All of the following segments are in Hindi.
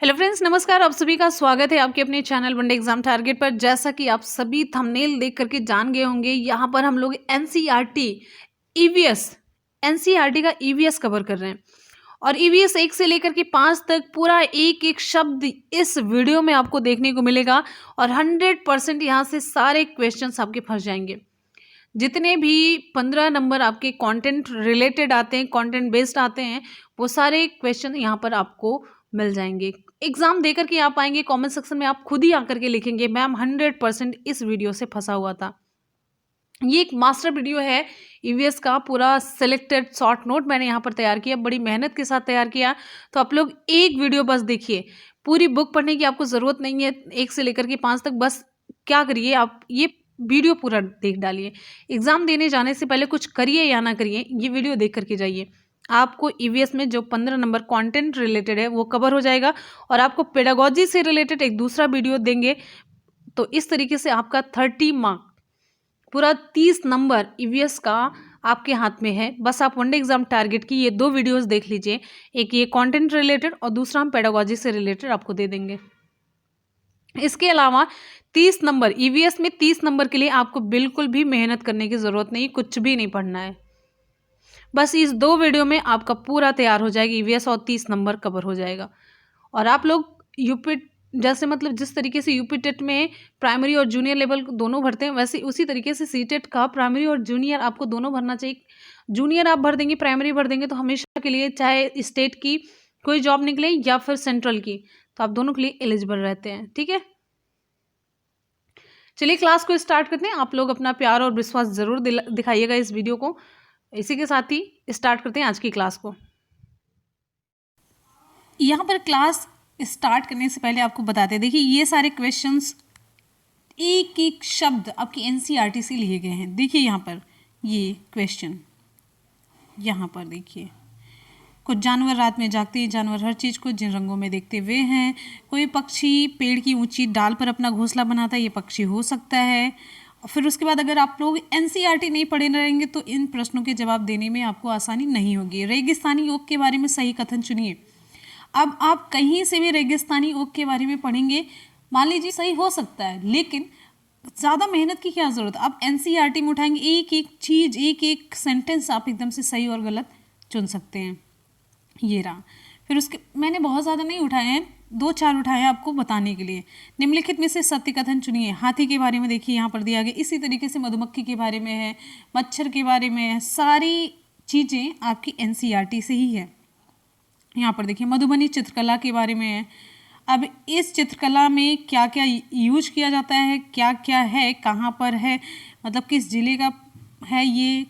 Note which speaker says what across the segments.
Speaker 1: हेलो फ्रेंड्स, नमस्कार। आप सभी का स्वागत है आपके अपने चैनल वनडे एग्जाम टारगेट पर। जैसा कि आप सभी थंबनेल देख करके जान गए होंगे, यहाँ पर हम लोग एनसीईआरटी ईवीएस एनसीईआरटी का ईवीएस कवर कर रहे हैं और ईवीएस 1 से लेकर के 5 तक पूरा एक एक शब्द इस वीडियो में आपको देखने को मिलेगा और 100% यहाँ से सारे क्वेश्चंस आपके फंस जाएंगे। जितने भी 15 नंबर आपके कंटेंट रिलेटेड आते हैं, कंटेंट बेस्ड आते हैं, वो सारे क्वेश्चन यहाँ पर आपको मिल जाएंगे। एग्जाम देकर के आप आएंगे, कमेंट सेक्शन में आप खुद ही आकर के लिखेंगे मैम 100% इस वीडियो से फंसा हुआ था। ये एक मास्टर वीडियो है ईवीएस का, पूरा सिलेक्टेड शॉर्ट नोट मैंने यहाँ पर तैयार किया, बड़ी मेहनत के साथ तैयार किया। तो आप लोग एक वीडियो बस देखिए, पूरी बुक पढ़ने की आपको ज़रूरत नहीं है 1 से लेकर के 5 तक। बस क्या करिए, आप ये वीडियो पूरा देख डालिए। एग्ज़ाम देने जाने से पहले कुछ करिए या ना करिए, ये वीडियो देख करके जाइए। आपको ईवीएस में जो 15 नंबर कंटेंट रिलेटेड है वो कवर हो जाएगा और आपको पेडागोजी से रिलेटेड एक दूसरा वीडियो देंगे। तो इस तरीके से आपका 30 मार्क, पूरा 30 नंबर ईवीएस का आपके हाथ में है। बस आप वनडे एग्जाम टारगेट की ये 2 वीडियोस देख लीजिए, एक ये कंटेंट रिलेटेड और दूसरा हम पेडागोजी से रिलेटेड आपको दे देंगे। इसके अलावा 30 नंबर ईवीएस में 30 नंबर के लिए आपको बिल्कुल भी मेहनत करने की ज़रूरत नहीं, कुछ भी नहीं पढ़ना है। बस इस 2 वीडियो में आपका पूरा तैयार हो जाएगा ईवीएस और 30 नंबर कवर हो जाएगा। और आप लोग यूपी जैसे मतलब जिस तरीके से यूपी टेट में प्राइमरी और जूनियर लेवल दोनों भरते हैं, वैसे उसी तरीके से सीटेट का प्राइमरी और जूनियर आपको दोनों भरना चाहिए। जूनियर आप भर देंगे, प्राइमरी भर देंगे तो हमेशा के लिए, चाहे स्टेट की कोई जॉब निकले या फिर सेंट्रल की, तो आप दोनों के लिए एलिजिबल रहते हैं। ठीक है, चलिए क्लास को स्टार्ट करते हैं। आप लोग अपना प्यार और विश्वास ज़रूर दिखाइएगा इस वीडियो को। इसी के साथ ही स्टार्ट करते हैं आज की क्लास को। यहाँ पर क्लास स्टार्ट करने से पहले आपको बताते हैं, देखिए ये सारे क्वेश्चंस एक एक शब्द आपकी एनसीईआरटी से लिए गए हैं। देखिए यहाँ पर ये क्वेश्चन, यहाँ पर देखिए, कुछ जानवर रात में जागते हैं, जानवर हर चीज़ को जिन रंगों में देखते हुए हैं। कोई पक्षी पेड़ की ऊंची डाल पर अपना घोंसला बनाता है, ये पक्षी हो सकता है। फिर उसके बाद अगर आप लोग एनसीईआरटी नहीं पढ़े रहेंगे तो इन प्रश्नों के जवाब देने में आपको आसानी नहीं होगी। रेगिस्तानी ओक के बारे में सही कथन चुनिए। अब आप कहीं से भी रेगिस्तानी ओक के बारे में पढ़ेंगे, मान लीजिए सही हो सकता है, लेकिन ज़्यादा मेहनत की क्या ज़रूरत। आप एनसीईआरटी में उठाएंगे एक एक चीज़, एक एक सेंटेंस आप एकदम से सही और गलत चुन सकते हैं। ये रहा। फिर उसके मैंने बहुत ज़्यादा नहीं उठाए हैं, 2-4 उठाए हैं आपको बताने के लिए। निम्नलिखित में से सत्य कथन चुनिए। हाथी के बारे में देखिए यहाँ पर दिया गया, इसी तरीके से मधुमक्खी के बारे में है, मच्छर के बारे में है, सारी चीज़ें आपकी एनसीईआरटी से ही है। यहाँ पर देखिए मधुबनी चित्रकला के बारे में है। अब इस चित्रकला में क्या क्या यूज किया जाता है, क्या क्या है, कहाँ पर है, मतलब किस जिले का है, ये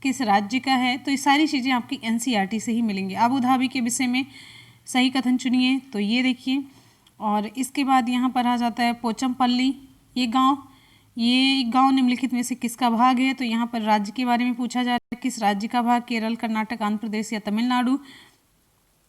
Speaker 1: किस राज्य का है, तो ये सारी चीज़ें आपकी एनसीईआरटी से ही मिलेंगी। अबू धाबी के विषय में सही कथन चुनिए, तो ये देखिए। और इसके बाद यहाँ पर आ जाता है पोचमपल्ली, ये गांव निम्नलिखित में से किसका भाग है, तो यहाँ पर राज्य के बारे में पूछा जा रहा है, किस राज्य का भाग, केरल, कर्नाटक, आंध्र प्रदेश या तमिलनाडु।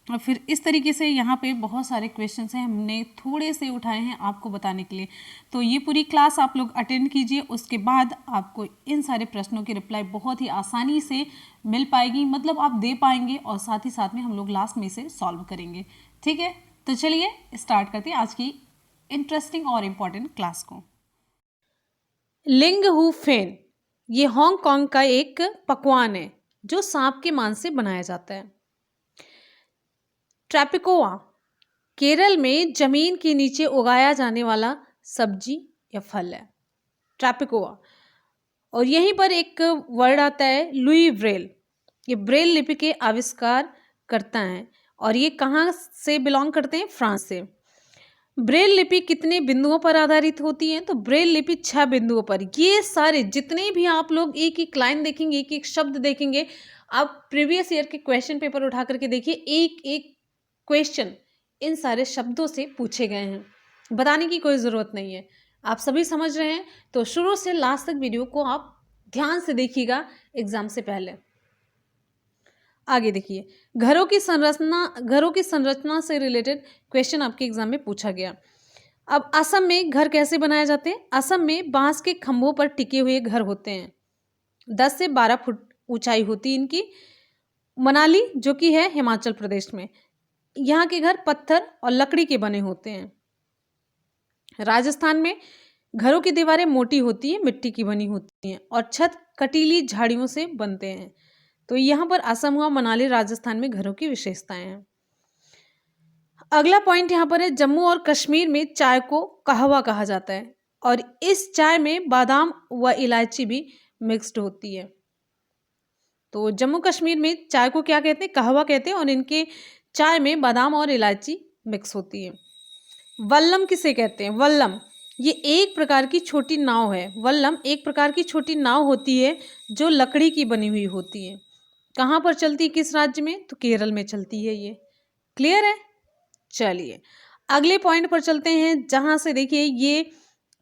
Speaker 1: और फिर इस तरीके से यहाँ पे बहुत सारे क्वेश्चंस हैं, हमने थोड़े से उठाए हैं आपको बताने के लिए। तो ये पूरी क्लास आप लोग अटेंड कीजिए, उसके बाद आपको इन सारे प्रश्नों की रिप्लाई बहुत ही आसानी से मिल पाएगी, मतलब आप दे पाएंगे और साथ ही साथ में हम लोग लास्ट में इसे सॉल्व करेंगे। ठीक है, तो चलिए स्टार्ट करते हैं आज की इंटरेस्टिंग और इम्पॉर्टेंट क्लास को। लिंग हू फेन, ये हांगकांग का एक पकवान है जो सांप के मांस से बनाया जाता है। ट्रैपिकोआ, केरल में जमीन के नीचे उगाया जाने वाला सब्जी या फल है, ट्रैपिकोआ। और यहीं पर एक वर्ड आता है लुई ब्रेल, ये ब्रेल लिपि के आविष्कार करता है और ये कहाँ से बिलोंग करते हैं, फ्रांस से। ब्रेल लिपि कितने बिंदुओं पर आधारित होती है, तो ब्रेल लिपि 6 बिंदुओं पर। ये सारे जितने भी आप लोग एक एक लाइन देखेंगे, एक एक शब्द देखेंगे, आप प्रीवियस ईयर के क्वेश्चन पेपर उठा करके देखिए, एक एक क्वेश्चन इन सारे शब्दों से पूछे गए हैं, बताने की कोई ज़रूरत नहीं है। आप सभी समझ रहे हैं, तो शुरू से लास्ट तक वीडियो को आप ध्यान से देखिएगा एग्जाम से पहले। आगे देखिए, घरों की संरचना से रिलेटेड क्वेश्चन आपके एग्जाम में पूछा गया। अब असम में घर कैसे बनाए जाते हैं, असम में बांस के खंभों पर टिके हुए घर होते हैं, 10 से 12 फुट ऊंचाई होती है इनकी। मनाली जो कि है हिमाचल प्रदेश में, यहाँ के घर पत्थर और लकड़ी के बने होते हैं। राजस्थान में घरों की दीवारें मोटी होती हैं, मिट्टी की बनी होती हैं और छत कटीली झाड़ियों से बनते हैं। तो यहाँ पर असम हुआ, मनाली, राजस्थान में घरों की विशेषताएं हैं। अगला पॉइंट यहाँ पर है, जम्मू और कश्मीर में चाय को कहवा कहा जाता है और इस चाय में बादाम व इलायची भी मिक्स्ड होती है। तो जम्मू कश्मीर में चाय को क्या कहते हैं? कहवा कहते हैं और इनके चाय में बादाम और इलायची मिक्स होती है। वल्लम किसे कहते हैं? वल्लम ये एक प्रकार की छोटी नाव है। वल्लम एक प्रकार की छोटी नाव होती है जो लकड़ी की बनी हुई होती है। कहाँ पर चलती है, किस राज्य में? तो केरल में चलती है। ये क्लियर है? चलिए अगले पॉइंट पर चलते हैं, जहां से देखिए ये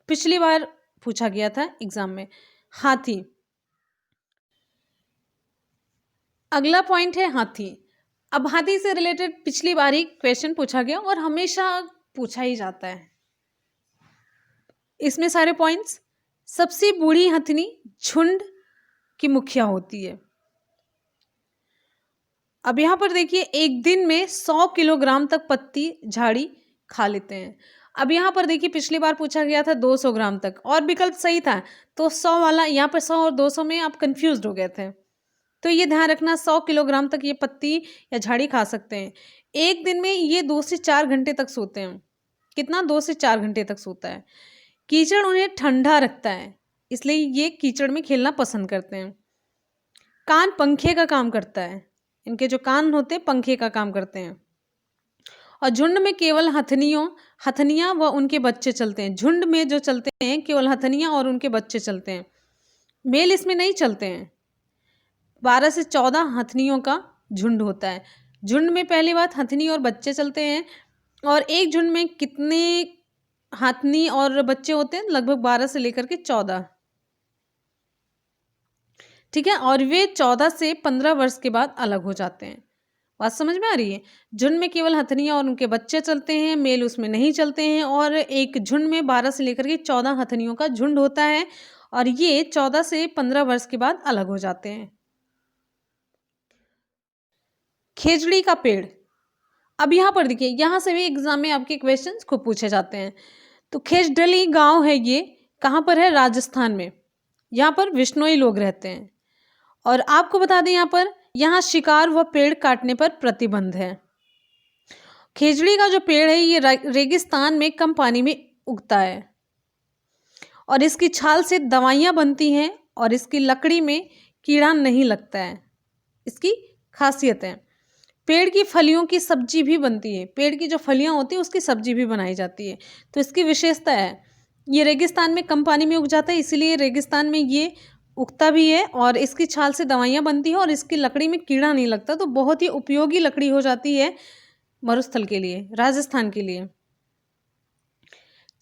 Speaker 1: पिछली बार पूछा गया था एग्जाम में, हाथी। अगला पॉइंट है हाथी। अब हाथी से रिलेटेड पिछली बार ही क्वेश्चन पूछा गया और हमेशा पूछा ही जाता है। इसमें सारे पॉइंट्स, सबसे बूढ़ी हथनी झुंड की मुखिया होती है। अब यहाँ पर देखिए एक दिन में 100 किलोग्राम तक पत्ती झाड़ी खा लेते हैं। अब यहाँ पर देखिए पिछली बार पूछा गया था 200 ग्राम तक और विकल्प सही था, तो 100 वाला यहाँ पर 100 और 200 में आप कंफ्यूज हो गए थे। तो ये ध्यान रखना 100 किलोग्राम तक ये पत्ती या झाड़ी खा सकते हैं। एक दिन में ये 2 से 4 घंटे तक सोते हैं। कितना? 2 से 4 घंटे तक सोता है। कीचड़ उन्हें ठंडा रखता है, इसलिए ये कीचड़ में खेलना पसंद करते हैं। कान पंखे का काम करता है, इनके जो कान होते हैं पंखे का काम करते हैं। और झुंड में केवल हथनियां व उनके बच्चे चलते हैं। झुंड में जो चलते हैं केवल हथनियां और उनके बच्चे चलते हैं, मेल इसमें नहीं चलते हैं। 12 से 14 हथनियों का झुंड होता है। झुंड में पहली बात हथनी और बच्चे चलते हैं और एक झुंड में कितने हथनी और बच्चे होते हैं? लगभग 12 से लेकर के 14। ठीक है, और वे 14 से 15 वर्ष के बाद अलग हो जाते हैं। बात समझ में आ रही है? झुंड में केवल हथनियां और उनके बच्चे चलते हैं, मेल उसमें नहीं चलते हैं। और एक झुंड में 12 से लेकर के 14 हथनियों का झुंड होता है और ये 14 से 15 वर्ष के बाद अलग हो जाते हैं। खेजड़ी का पेड़। अब यहाँ पर देखिए, यहाँ से भी एग्जाम में आपके क्वेश्चंस खूब पूछे जाते हैं। तो खेजडली गांव है, ये कहाँ पर है? राजस्थान में। यहाँ पर विश्नोई लोग रहते हैं। और आपको बता दें यहाँ शिकार व पेड़ काटने पर प्रतिबंध है। खेजड़ी का जो पेड़ है ये रेगिस्तान में कम पानी में उगता है और इसकी छाल से दवाइयाँ बनती हैं और इसकी लकड़ी में कीड़ा नहीं लगता है, इसकी खासियत है। पेड़ की फलियों की सब्जी भी बनती है, पेड़ की जो फलियाँ होती हैं उसकी सब्जी भी बनाई जाती है, तो इसकी विशेषता है। ये रेगिस्तान में कम पानी में उग जाता है, इसीलिए रेगिस्तान में ये उगता भी है और इसकी छाल से दवाइयाँ बनती हैं और इसकी लकड़ी में कीड़ा नहीं लगता, तो बहुत ही उपयोगी लकड़ी हो जाती है मरुस्थल के लिए, राजस्थान के लिए।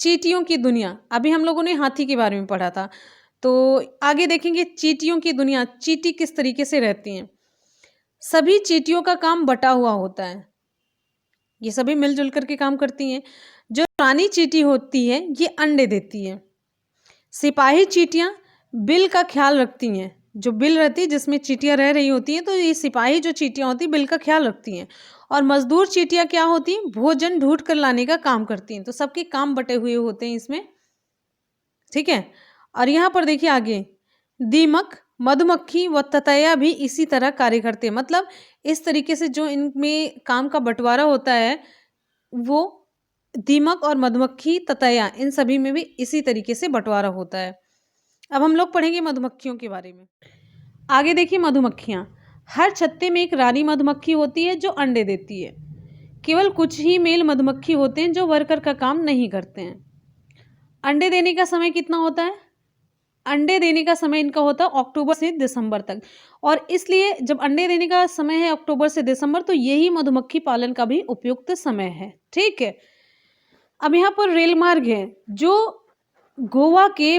Speaker 1: चींटियों की दुनिया, अभी हम लोगों ने हाथी के बारे में पढ़ा था, तो आगे देखेंगे चींटियों की दुनिया। चींटी किस तरीके से रहती हैं? सभी चींटियों का काम बटा हुआ होता है, ये सभी मिलजुल करके काम करती हैं। जो रानी चींटी होती है ये अंडे देती है। सिपाही चींटियां बिल का ख्याल रखती हैं, जो बिल रहती है जिसमें चींटियां रह रही होती हैं, तो ये सिपाही जो चींटियां होती हैं बिल का ख्याल रखती हैं। और मजदूर चींटियां क्या होती हैं? भोजन ढूंढ कर लाने का काम करती हैं। तो सबके काम बटे हुए होते हैं इसमें, ठीक है। और यहाँ पर देखिए आगे, दीमक, मधुमक्खी व ततैया भी इसी तरह कार्य करते हैं। मतलब इस तरीके से जो इनमें काम का बंटवारा होता है, वो दीमक और मधुमक्खी, ततैया, इन सभी में भी इसी तरीके से बंटवारा होता है। अब हम लोग पढ़ेंगे मधुमक्खियों के बारे में। आगे देखिए मधुमक्खियाँ। हर छत्ते में एक रानी मधुमक्खी होती है जो अंडे देती है। केवल कुछ ही मेल मधुमक्खी होते हैं जो वर्कर का काम नहीं करते हैं। अंडे देने का समय कितना होता है? अंडे देने का समय इनका होता है अक्टूबर से दिसंबर तक, और इसलिए जब अंडे देने का समय है अक्टूबर से दिसंबर, तो यही मधुमक्खी पालन का भी उपयुक्त समय है, ठीक है। अब यहाँ पर रेल मार्ग है जो गोवा के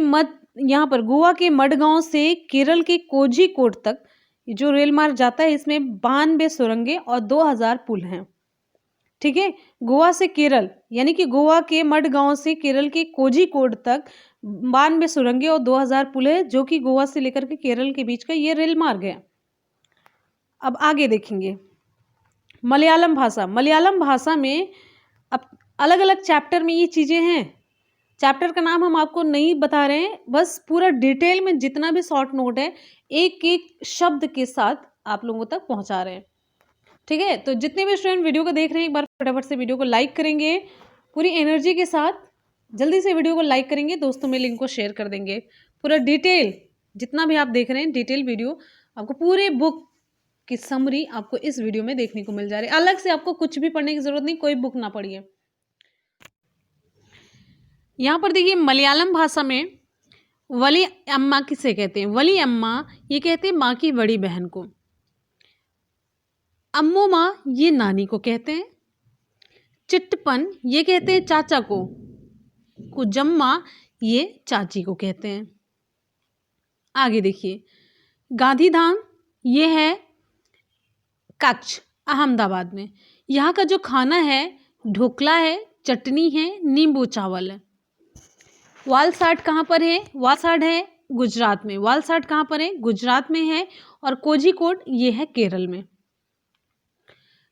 Speaker 1: गोवा के मडगांव से केरल के कोझिकोड तक जो रेल मार्ग जाता है, इसमें 92 सुरंगें और 2000 पुल हैं, ठीक है। गोवा से केरल, यानी कि गोवा के मडगांव से केरल के कोझिकोड तक 92 सुरंगें और 2000 पुल है, जो कि गोवा से लेकर के केरल के बीच का ये रेल मार्ग है। अब आगे देखेंगे, मलयालम भाषा, मलयालम भाषा में अब अलग अलग चैप्टर में ये चीज़ें हैं। चैप्टर का नाम हम आपको नहीं बता रहे हैं, बस पूरा डिटेल में जितना भी शॉर्ट नोट है एक एक शब्द के साथ आप लोगों तक पहुंचा रहे हैं। ठीक है, तो जितने भी स्टूडेंट वीडियो को देख रहे हैं एक बार फटाफट से वीडियो को लाइक करेंगे, पूरी एनर्जी के साथ जल्दी से वीडियो को लाइक करेंगे, दोस्तों में लिंक को शेयर कर देंगे। पूरा डिटेल जितना भी आप देख रहे हैं डिटेल वीडियो आपको पूरे बुक की समरी आपको इस वीडियो में देखने को मिल जा रही है। अलग से आपको कुछ भी पढ़ने की जरूरत नहीं, कोई बुक ना पढ़िए। यहाँ पर देखिए मलयालम भाषा में वली अम्मा किसे कहते हैं? वली अम्मा ये कहते हैं माँ की बड़ी बहन को। अम्मू माँ ये नानी को कहते हैं। चिट्टपन ये कहते हैं चाचा को। कुजम्मा ये चाची को कहते हैं। आगे देखिए गांधीधाम ये है कच्छ अहमदाबाद में। यहाँ का जो खाना है ढोकला है, चटनी है, नींबू चावल है। वालसाड कहाँ पर है? वालसाड है गुजरात में। वालसाड कहाँ पर है? गुजरात में है। और कोझिकोड ये है केरल में।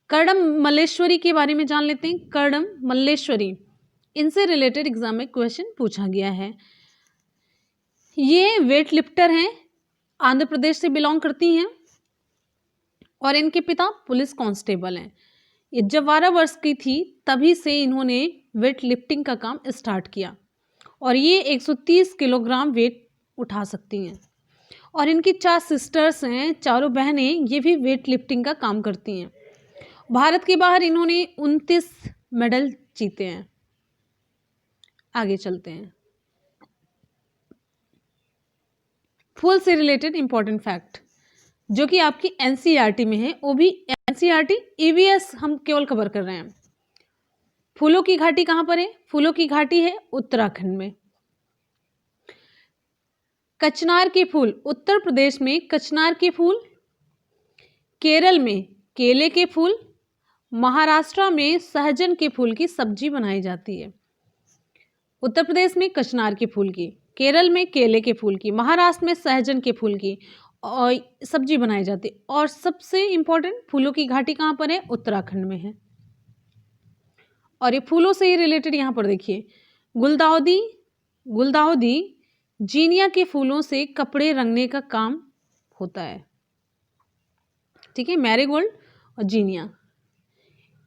Speaker 1: कर्डम मल्लेश्वरी के बारे में जान लेते हैं। कर्डम मल्लेश्वरी इनसे रिलेटेड एग्जाम में क्वेश्चन पूछा गया है। ये वेट लिफ्टर हैं, आंध्र प्रदेश से बिलोंग करती हैं और इनके पिता पुलिस कांस्टेबल हैं। ये जब 12 वर्ष की थी तभी से इन्होंने वेट लिफ्टिंग का काम स्टार्ट किया और ये 130 किलोग्राम वेट उठा सकती हैं। और इनकी 4 सिस्टर्स हैं, चारों बहनें, ये भी वेट लिफ्टिंग का काम करती हैं। भारत के बाहर इन्होंने 29 मेडल जीते हैं। आगे चलते हैं। फूल से रिलेटेड इंपॉर्टेंट फैक्ट जो कि आपकी एनसीईआरटी में है, वो भी एनसीईआरटी ईवीएस हम केवल कवर कर रहे हैं। फूलों की घाटी कहाँ पर है? फूलों की घाटी है उत्तराखंड में। कचनार के फूल, उत्तर प्रदेश में कचनार के फूल, केरल में केले के फूल, महाराष्ट्र में सहजन के फूल की सब्जी बनाई जाती है। उत्तर प्रदेश में कचनार के फूल की, केरल में केले के फूल की, महाराष्ट्र में सहजन के फूल की और सब्जी बनाई जाती है। और सबसे इंपॉर्टेंट फूलों की घाटी कहाँ पर है? उत्तराखंड में है। और ये फूलों से ही रिलेटेड यहाँ पर देखिए गुलदाउदी, गुलदाउदी जीनिया के फूलों से कपड़े रंगने का काम होता है। ठीक है, मैरीगोल्ड और जीनिया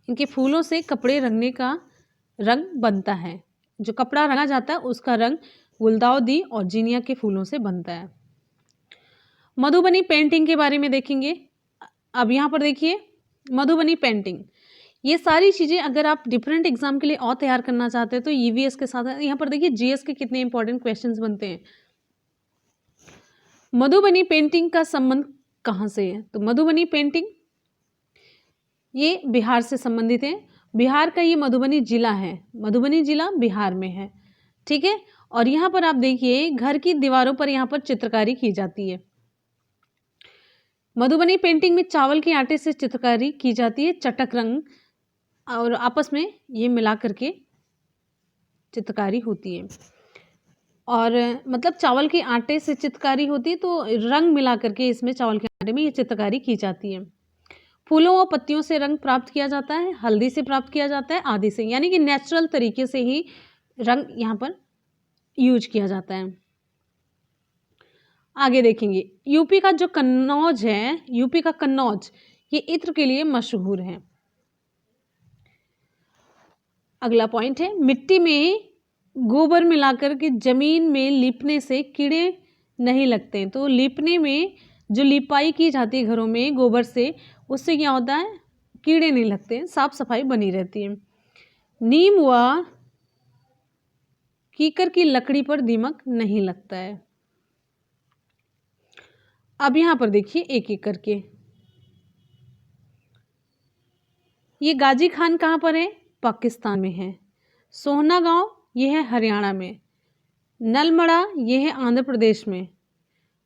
Speaker 1: इनके फूलों से कपड़े रंगने का रंग बनता है। जो कपड़ा रंगा जाता है उसका रंग गुलदाउदी और जीनिया के फूलों से बनता है। मधुबनी पेंटिंग के बारे में देखेंगे। अब यहाँ पर देखिए मधुबनी पेंटिंग, ये सारी चीज़ें अगर आप डिफरेंट एग्जाम के लिए और तैयार करना चाहते हैं तो ईवीएस के साथ यहाँ पर देखिए जीएस के कितने इंपॉर्टेंट क्वेश्चंस बनते हैं। मधुबनी पेंटिंग का संबंध कहाँ से है? तो मधुबनी पेंटिंग ये बिहार से संबंधित है। बिहार का ये मधुबनी जिला है। मधुबनी जिला बिहार में है। ठीक है, और यहाँ पर आप देखिए घर की दीवारों पर यहाँ पर चित्रकारी की जाती है। मधुबनी पेंटिंग में चावल के आटे से चित्रकारी की जाती है, चटक रंग और आपस में ये मिला करके चित्रकारी होती है। और मतलब चावल के आटे से चित्रकारी होती है तो रंग मिला करके इसमें चावल के आटे में ये चित्रकारी की जाती है। फूलों और पत्तियों से रंग प्राप्त किया जाता है, हल्दी से प्राप्त किया जाता है, आदि से, यानी कि नेचुरल तरीके से ही रंग यहाँ पर यूज किया जाता है। आगे देखेंगे यूपी का जो कन्नौज है, यूपी का कन्नौज ये इत्र के लिए मशहूर है। अगला पॉइंट है मिट्टी में गोबर मिलाकर के जमीन में लीपने से कीड़े नहीं लगते हैं। तो लीपने में जो लिपाई की जाती है घरों में गोबर से, उससे क्या होता है? कीड़े नहीं लगते हैं, साफ सफाई बनी रहती है। नीम व कीकर की लकड़ी पर दीमक नहीं लगता है। अब यहाँ पर देखिए एक एक करके, ये गाजी खान कहाँ पर है? पाकिस्तान में है। सोहना गांव ये है हरियाणा में। नलमड़ा ये है आंध्र प्रदेश में।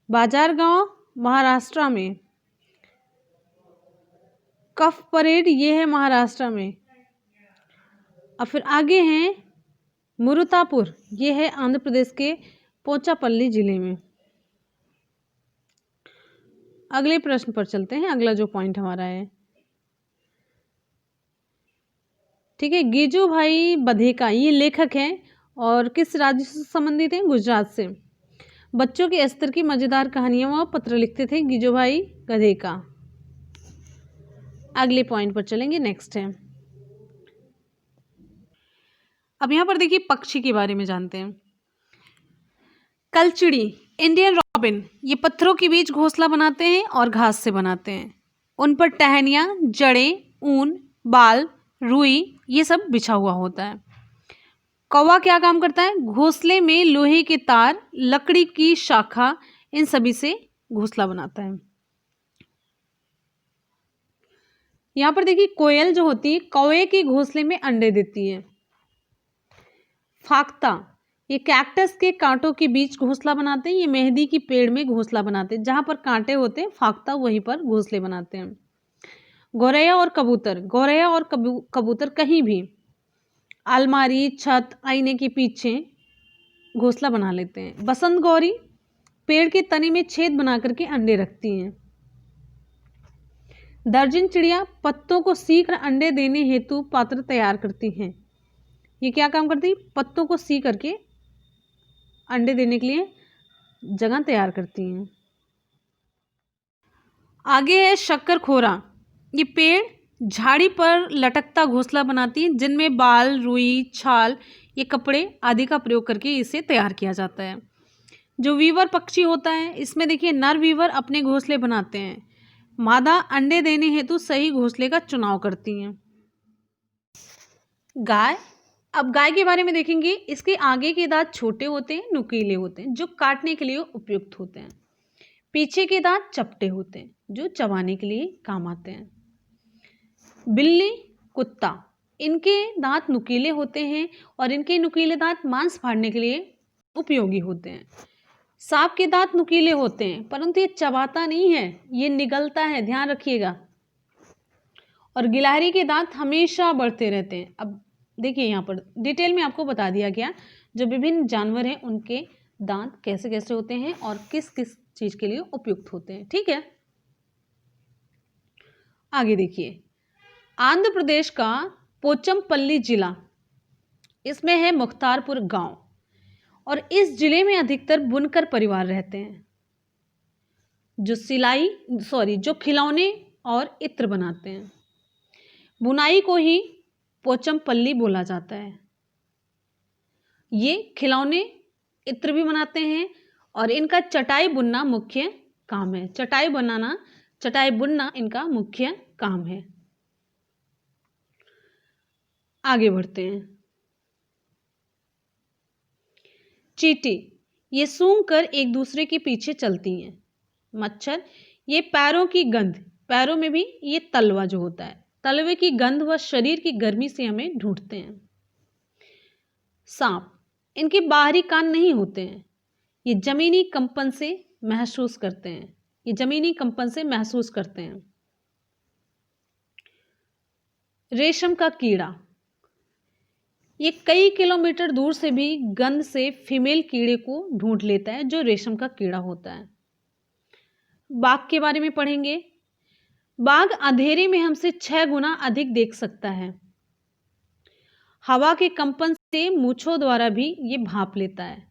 Speaker 1: बाजार गांव महाराष्ट्र में। कफ परेड ये है महाराष्ट्र में। और फिर आगे हैं मुरुतापुर, ये है आंध्र प्रदेश के पोचापल्ली जिले में। अगले प्रश्न पर चलते हैं। अगला जो पॉइंट हमारा है ठीक है। गिजू भाई बधेका ये लेखक हैं और किस राज्य से संबंधित हैं? गुजरात से। बच्चों के स्तर की मजेदार कहानियां व पत्र लिखते थे गिजू भाई बधेका। अगले पॉइंट पर चलेंगे, नेक्स्ट है। अब यहाँ पर देखिए पक्षी के बारे में जानते हैं। कलचिड़ी, इंडियन रॉबिन, ये पत्थरों के बीच घोंसला बनाते हैं और घास से बनाते हैं। उन पर टहनियाँ, जड़ें, ऊन, बाल, रुई ये सब बिछा हुआ होता है। कौवा क्या काम करता है? घोंसले में लोहे के तार, लकड़ी की शाखा, इन सभी से घोंसला बनाता है। यहाँ पर देखिए कोयल जो होती है कौवे के घोंसले में अंडे देती है। फाख्ता, ये कैक्टस के कांटों के बीच घोंसला बनाते हैं। ये मेहंदी की पेड़ में घोंसला बनाते हैं, जहां पर कांटे होते हैं फाख्ता वहीं पर घोंसले बनाते हैं। गौरैया और कबूतर, गौरैया और कबूतर कहीं भी अलमारी, छत, आईने के पीछे घोंसला बना लेते हैं। बसंत गौरी पेड़ के तने में छेद बना करके अंडे रखती हैं। दर्जन चिड़िया पत्तों को सीकर अंडे देने हेतु पात्र तैयार करती हैं। ये क्या काम करती है? पत्तों को सी करके अंडे देने के लिए जगह तैयार करती हैं। आगे है शक्कर खोरा, ये पेड़ झाड़ी पर लटकता घोंसला बनाती है, जिनमें बाल, रुई, छाल, ये कपड़े आदि का प्रयोग करके इसे तैयार किया जाता है। जो वीवर पक्षी होता है, इसमें देखिए नर वीवर अपने घोंसले बनाते हैं। मादा अंडे देने हेतु सही घोंसले का चुनाव करती हैं। गाय, अब गाय के बारे में देखेंगे। इसके आगे के दांत छोटे होते हैं, नुकीले होते हैं, जो काटने के लिए उपयुक्त होते हैं। पीछे के दांत चपटे होते हैं, जो चबाने के लिए काम आते हैं। बिल्ली, कुत्ता, इनके दांत नुकीले होते हैं और इनके नुकीले दांत मांस फाड़ने के लिए उपयोगी होते हैं। सांप के दांत नुकीले होते हैं, परंतु ये चबाता नहीं है, ये निगलता है, ध्यान रखिएगा। और गिलहरी के दांत हमेशा बढ़ते रहते हैं। अब देखिए यहाँ पर डिटेल में आपको बता दिया गया जो विभिन्न जानवर हैं उनके दांत कैसे कैसे होते हैं और किस किस चीज के लिए उपयुक्त होते हैं। ठीक है, आगे देखिए। आंध्र प्रदेश का पोचमपल्ली जिला, इसमें है मुख्तारपुर गांव और इस जिले में अधिकतर बुनकर परिवार रहते हैं जो खिलौने और इत्र बनाते हैं। बुनाई को ही पोचमपल्ली बोला जाता है। ये खिलौने, इत्र भी बनाते हैं और इनका चटाई बुनना मुख्य काम है। चटाई बुनना इनका मुख्य काम है। आगे बढ़ते हैं। चींटी, ये सूंघ कर एक दूसरे के पीछे चलती हैं। मच्छर, ये पैरों की गंध, पैरों में भी ये तलवा जो होता है, तलवे की गंध व शरीर की गर्मी से हमें ढूंढते हैं। सांप, इनके बाहरी कान नहीं होते हैं, ये जमीनी कंपन से महसूस करते हैं। रेशम का कीड़ा, ये कई किलोमीटर दूर से भी गंध से फीमेल कीड़े को ढूंढ लेता है, जो रेशम का कीड़ा होता है। बाघ के बारे में पढ़ेंगे। बाघ अंधेरे में हमसे 6 गुना अधिक देख सकता है। हवा के कंपन से मूंछों द्वारा भी ये भांप लेता है।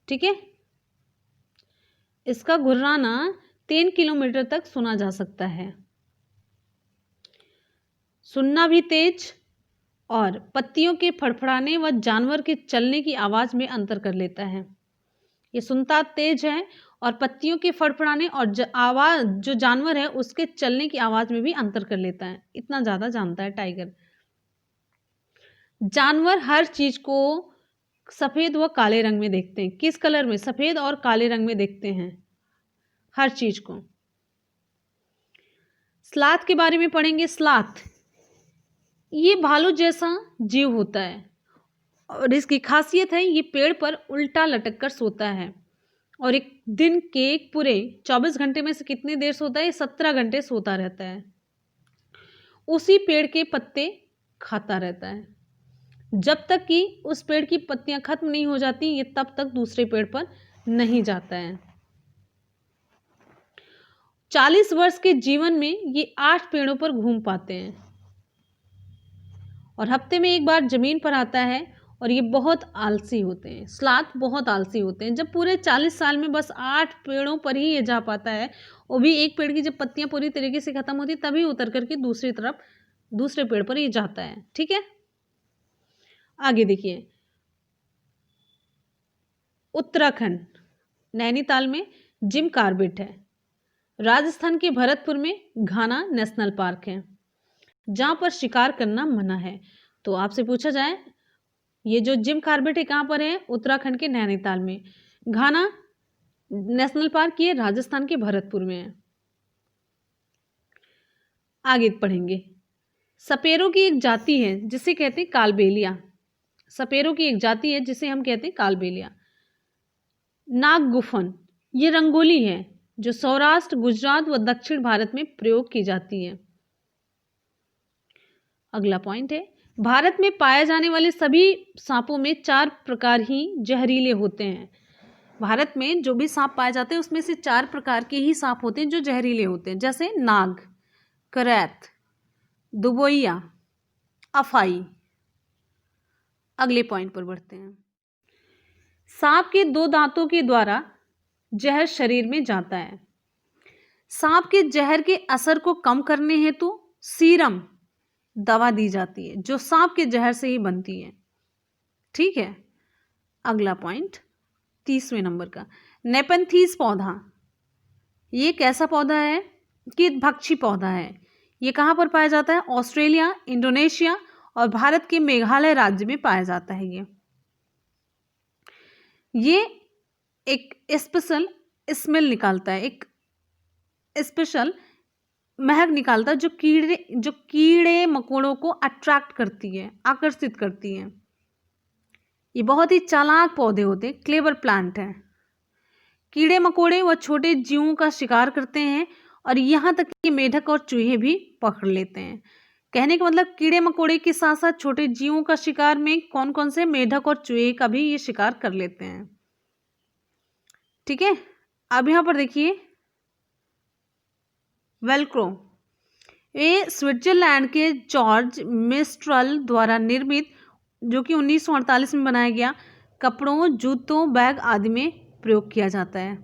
Speaker 1: ठीक है, इसका गुर्राना 3 किलोमीटर तक सुना जा सकता है। सुनना भी तेज और पत्तियों के फड़फड़ाने व जानवर के चलने की आवाज में अंतर कर लेता है। ये सुनता तेज है और पत्तियों के फड़फड़ाने और आवाज जो जानवर है उसके चलने की आवाज में भी अंतर कर लेता है। इतना ज्यादा जानता है टाइगर। जानवर हर चीज को सफेद व काले रंग में देखते हैं। किस कलर में? सफेद और काले रंग में देखते हैं हर चीज को। स्लाथ के बारे में पढ़ेंगे। स्लाथ, ये भालू जैसा जीव होता है और इसकी खासियत है ये पेड़ पर उल्टा लटक कर सोता है और एक दिन के पूरे 24 घंटे में से कितनी देर सोता है? 17 घंटे सोता रहता है। उसी पेड़ के पत्ते खाता रहता है। जब तक कि उस पेड़ की पत्तियां खत्म नहीं हो जाती ये तब तक दूसरे पेड़ पर नहीं जाता है। 40 वर्ष के जीवन में ये 8 पेड़ों पर घूम पाते हैं।
Speaker 2: और हफ्ते में एक बार ज़मीन पर आता है और ये बहुत आलसी होते हैं। स्लॉथ बहुत आलसी होते हैं। जब पूरे 40 साल में बस 8 पेड़ों पर ही ये जा पाता है, वो भी एक पेड़ की जब पत्तियां पूरी तरीके से ख़त्म होती तभी उतर करके दूसरी तरफ दूसरे पेड़ पर ये जाता है। ठीक है, आगे देखिए, उत्तराखंड नैनीताल में जिम कॉर्बेट है। राजस्थान के भरतपुर में घाना नेशनल पार्क है जहाँ पर शिकार करना मना है। तो आपसे पूछा जाए ये जो जिम कॉर्बेट है कहाँ पर है? उत्तराखंड के नैनीताल में। घाना नेशनल पार्क ये राजस्थान के भरतपुर में है। आगे पढ़ेंगे, सपेरों की एक जाति है जिसे कहते हैं कालबेलिया। सपेरों की एक जाति है जिसे हम कहते हैं कालबेलिया। नागगुफन ये रंगोली है जो सौराष्ट्र, गुजरात व दक्षिण भारत में प्रयोग की जाती है। अगला पॉइंट है, भारत में पाए जाने वाले सभी सांपों में 4 प्रकार ही जहरीले होते हैं। भारत में जो भी सांप पाए जाते हैं उसमें से 4 प्रकार के ही सांप होते हैं जो जहरीले होते हैं, जैसे नाग, करैत, दुबोइया, अफाई। अगले पॉइंट पर बढ़ते हैं, सांप के 2 दांतों के द्वारा जहर शरीर में जाता है। सांप के जहर के असर को कम करने हेतु सीरम दवा दी जाती है जो सांप के जहर से ही बनती है। ठीक है, अगला पॉइंट 30वें नंबर का, नेपेंथीज पौधा ये कैसा पौधा है कि भक्षी पौधा है। ये कहाँ पर पाया जाता है? ऑस्ट्रेलिया, इंडोनेशिया और भारत के मेघालय राज्य में पाया जाता है। ये एक स्पेशल स्मेल निकालता है, एक स्पेशल महक निकालता है जो कीड़े मकोड़ों को अट्रैक्ट करती है, आकर्षित करती है। ये बहुत ही चालाक पौधे होते हैं, क्लेवर प्लांट है। कीड़े मकोड़े व छोटे जीवों का शिकार करते हैं और यहाँ तक कि मेढक और चूहे भी पकड़ लेते हैं। कहने का मतलब कीड़े मकोड़े के साथ साथ छोटे जीवों का शिकार में कौन कौन से? मेढक और चूहे का भी ये शिकार कर लेते हैं। ठीक है, अब यहाँ पर देखिए वेलक्रो, ये स्विट्जरलैंड के जॉर्ज मिस्ट्रल द्वारा निर्मित, जो कि 1948 में बनाया गया, कपड़ों, जूतों, बैग आदि में प्रयोग किया जाता है।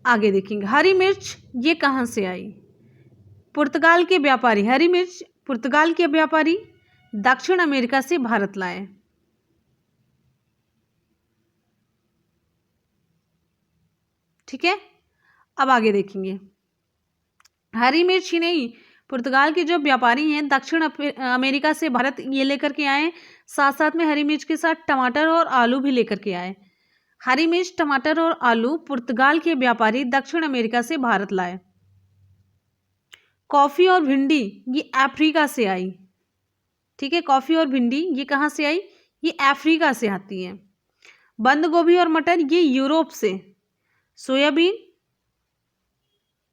Speaker 2: आगे देखेंगे, हरी मिर्च ये कहाँ से आई? पुर्तगाल के व्यापारी, हरी मिर्च पुर्तगाल के व्यापारी दक्षिण अमेरिका से भारत लाए। ठीक है, अब आगे देखेंगे, हरी मिर्च ही नहीं, पुर्तगाल के जो व्यापारी हैं दक्षिण अमेरिका से भारत ये लेकर के आए, साथ साथ में हरी मिर्च के साथ टमाटर और आलू भी लेकर के आए। हरी मिर्च, टमाटर और आलू पुर्तगाल के व्यापारी दक्षिण अमेरिका से भारत लाए। कॉफ़ी और भिंडी ये अफ्रीका से आई। ठीक है, कॉफ़ी और भिंडी ये कहाँ से आई? ये अफ्रीका से आती है। बंद गोभी और मटर ये यूरोप से। सोयाबीन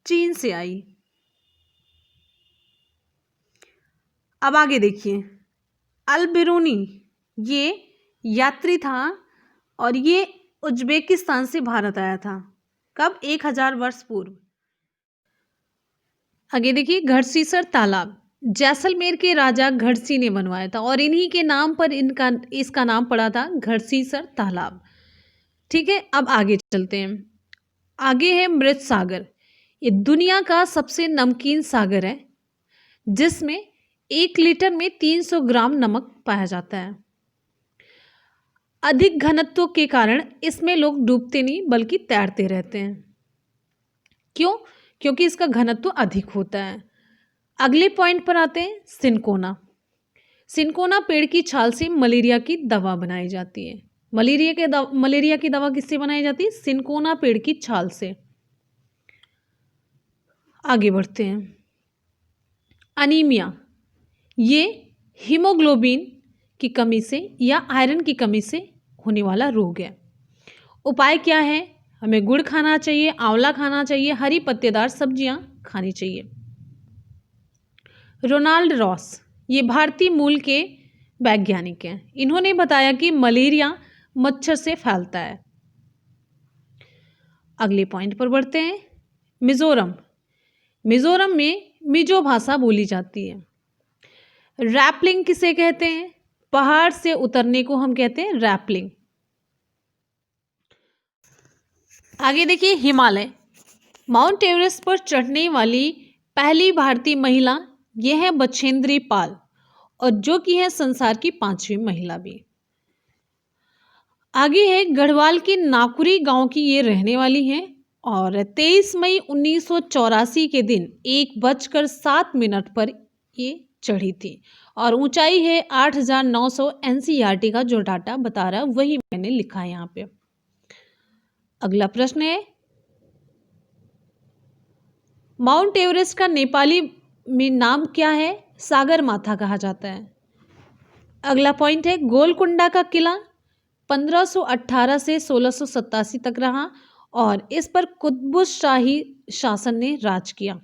Speaker 2: चीन से आई। अब आगे देखिए, अल बिरूनी ये यात्री था और ये उज्बेकिस्तान से भारत आया था। कब? 1000 वर्ष पूर्व। आगे देखिए, घड़सीसर तालाब जैसलमेर के राजा घड़सी ने बनवाया था और इन्हीं के नाम पर इसका नाम पड़ा था घड़सीसर तालाब। ठीक है, अब आगे चलते हैं। आगे है मृत सागर, ये दुनिया का सबसे नमकीन सागर है जिसमें 1 लीटर में 300 ग्राम नमक पाया जाता है। अधिक घनत्व के कारण इसमें लोग डूबते नहीं बल्कि तैरते रहते हैं। क्यों? क्योंकि इसका घनत्व अधिक होता है। अगले पॉइंट पर आते हैं, सिनकोना। सिनकोना पेड़ की छाल से मलेरिया की दवा बनाई जाती है। मलेरिया की दवा किससे बनाई जाती है? सिनकोना पेड़ की छाल से। आगे बढ़ते हैं, अनीमिया ये हीमोग्लोबिन की कमी से या आयरन की कमी से होने वाला रोग है। उपाय क्या है? हमें गुड़ खाना चाहिए, आंवला खाना चाहिए, हरी पत्तेदार सब्जियां खानी चाहिए। रोनाल्ड रॉस ये भारतीय मूल के वैज्ञानिक हैं। इन्होंने बताया कि मलेरिया मच्छर से फैलता है। अगले पॉइंट पर बढ़ते हैं, मिजोरम। मिजोरम में मिजो भाषा बोली जाती है। रैपलिंग किसे कहते हैं? पहाड़ से उतरने को हम कहते हैं रैपलिंग। आगे देखिए हिमालय। माउंट एवरेस्ट पर चढ़ने वाली पहली भारतीय महिला यह है बछेंद्री पाल, और जो कि है संसार की 5वीं महिला भी। आगे है गढ़वाल के नाकुरी गांव की ये रहने वाली हैं और 23 मई 1984 के दिन 1:07 पर ये चढ़ी थी और ऊंचाई है 8,900। एनसीईआरटी का जो डाटा बता रहा है वही मैंने लिखा है यहाँ पे। अगला प्रश्न है, माउंट एवरेस्ट का नेपाली में नाम क्या है? सागर माथा कहा जाता है। अगला पॉइंट है, गोलकुंडा का किला 1518 से 1687 तक रहा और इस पर कुतुब शाही शासन ने राज किया।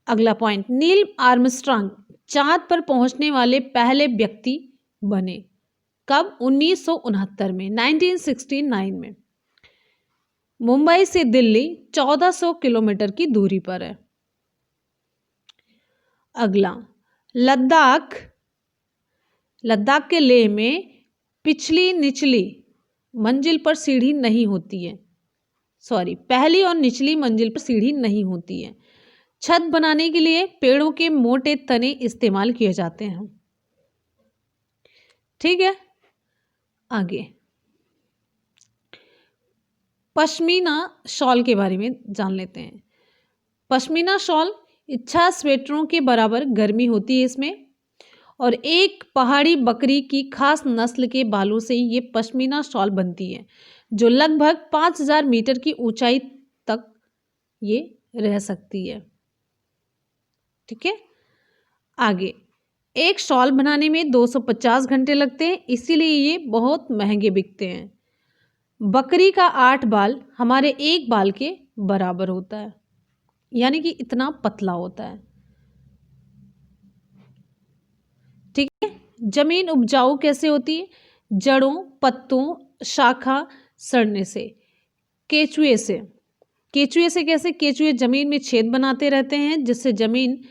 Speaker 2: अगला पॉइंट, नील आर्मस्ट्रांग चांद पर पहुंचने वाले पहले व्यक्ति बने। कब? 1969 में, 1969 में। मुंबई से दिल्ली 1400 किलोमीटर की दूरी पर है। अगला, लद्दाख के लेह में पिछली निचली मंजिल पर सीढ़ी नहीं होती है, पहली और निचली मंजिल पर सीढ़ी नहीं होती है। छत बनाने के लिए पेड़ों के मोटे तने इस्तेमाल किए जाते हैं। ठीक है, आगे पश्मीना शॉल के बारे में जान लेते हैं। पश्मीना शॉल इच्छा स्वेटरों के बराबर गर्मी होती है इसमें, और एक पहाड़ी बकरी की खास नस्ल के बालों से ये पश्मीना शॉल बनती है जो लगभग 5000 मीटर की ऊंचाई तक ये रह सकती है। ठीक है, आगे एक शॉल बनाने में 250 घंटे लगते हैं, इसीलिए ये बहुत महंगे बिकते हैं। बकरी का 8 बाल हमारे एक बाल के बराबर होता है, यानी कि इतना पतला होता है। ठीक है, जमीन उपजाऊ कैसे होती है? जड़ों, पत्तों, शाखा सड़ने से, केचुए से। केचुए से कैसे? केचुए जमीन में छेद बनाते रहते हैं जिससे जमीन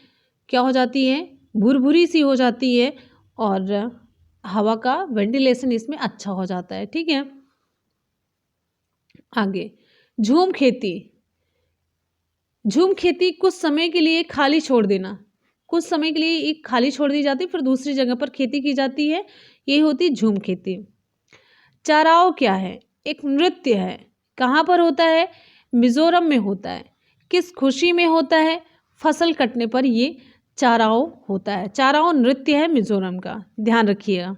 Speaker 2: क्या हो जाती है? भुरभुरी सी हो जाती है और हवा का वेंटिलेशन इसमें अच्छा हो जाता है। ठीक है, आगे झूम खेती। झूम खेती कुछ समय के लिए खाली छोड़ देना, कुछ समय के लिए एक खाली छोड़ दी जाती है फिर दूसरी जगह पर खेती की जाती है, यही होती है झूम खेती। चाराओ क्या है? एक नृत्य है। कहाँ पर होता है? मिजोरम में होता है। किस खुशी में होता है? फसल कटने पर ये चाराओ होता है। चाराओ नृत्य है मिजोरम का, ध्यान रखिएगा।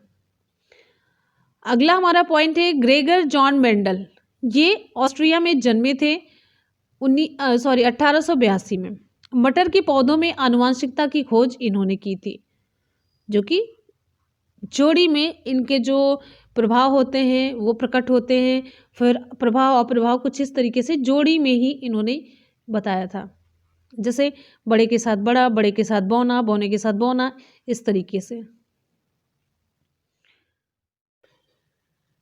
Speaker 2: अगला हमारा पॉइंट है, ग्रेगर जॉन मेंडल। ये ऑस्ट्रिया में जन्मे थे 1882 में। मटर के पौधों में आनुवांशिकता की खोज इन्होंने की थी, जो कि जोड़ी में इनके जो प्रभाव होते हैं वो प्रकट होते हैं। फिर प्रभाव अप्रभाव कुछ इस तरीके से जोड़ी में ही इन्होंने बताया था, जैसे बड़े के साथ बड़ा, बड़े के साथ बौना, बौने के साथ बौना, इस तरीके से।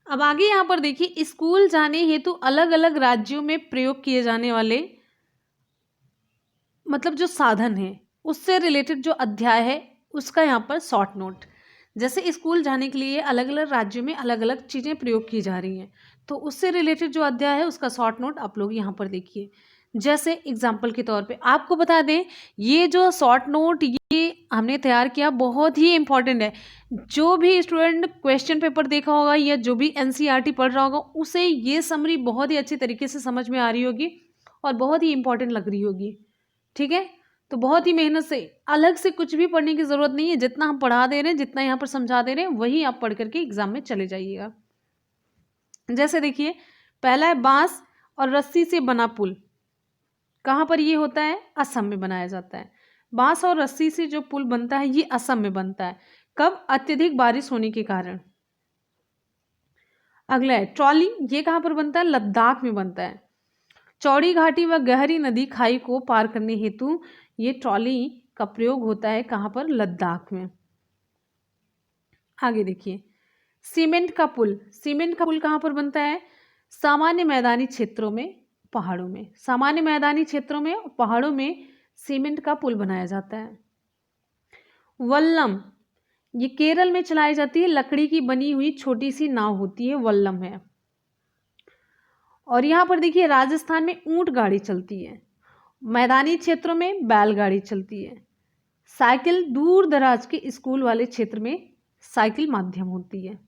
Speaker 2: अब आगे यहाँ पर देखिए, स्कूल जाने हेतु अलग अलग राज्यों में प्रयोग किए जाने वाले मतलब जो साधन है उससे रिलेटेड जो अध्याय है उसका यहाँ पर शॉर्ट नोट। जैसे स्कूल जाने के लिए अलग अलग राज्यों में अलग अलग चीज़ें प्रयोग की जा रही हैं, तो उससे रिलेटेड जो अध्याय है उसका शॉर्ट नोट आप लोग यहाँ पर देखिए। जैसे एग्जाम्पल के तौर पे आपको बता दें, ये जो शॉर्ट नोट ये हमने तैयार किया बहुत ही इंपॉर्टेंट है। जो भी स्टूडेंट क्वेश्चन पेपर देखा होगा या जो भी एनसीईआरटी पढ़ रहा होगा उसे ये समरी बहुत ही अच्छी तरीके से समझ में आ रही होगी और बहुत ही इंपॉर्टेंट लग रही होगी। ठीक है, तो बहुत ही मेहनत से, अलग से कुछ भी पढ़ने की ज़रूरत नहीं है। जितना हम पढ़ा दे रहे हैं, जितना यहाँ पर समझा दे रहे हैं, वही आप पढ़ करके एग्जाम में चले जाइएगा। जैसे देखिए, पहला है बांस और रस्सी से बना पुल। कहाँ पर ये होता है? असम में बनाया जाता है। बांस और रस्सी से जो पुल बनता है ये असम में बनता है। कब? अत्यधिक बारिश होने के कारण। अगला है ट्रॉली। ये कहाँ पर बनता है? लद्दाख में बनता है। चौड़ी घाटी व गहरी नदी खाई को पार करने हेतु ये ट्रॉली का प्रयोग होता है। कहाँ पर? लद्दाख में। आगे देखिए, सीमेंट का पुल। सीमेंट का पुल कहाँ पर बनता है? सामान्य मैदानी क्षेत्रों में, पहाड़ों में। सामान्य मैदानी क्षेत्रों में, पहाड़ों में सीमेंट का पुल बनाया जाता है। वल्लम, ये केरल में चलाई जाती है, लकड़ी की बनी हुई छोटी सी नाव होती है, वल्लम है। और यहाँ पर देखिए राजस्थान में ऊंट गाड़ी चलती है, मैदानी क्षेत्रों में बैलगाड़ी चलती है, साइकिल दूर दराज के स्कूल वाले क्षेत्र में साइकिल माध्यम होती है।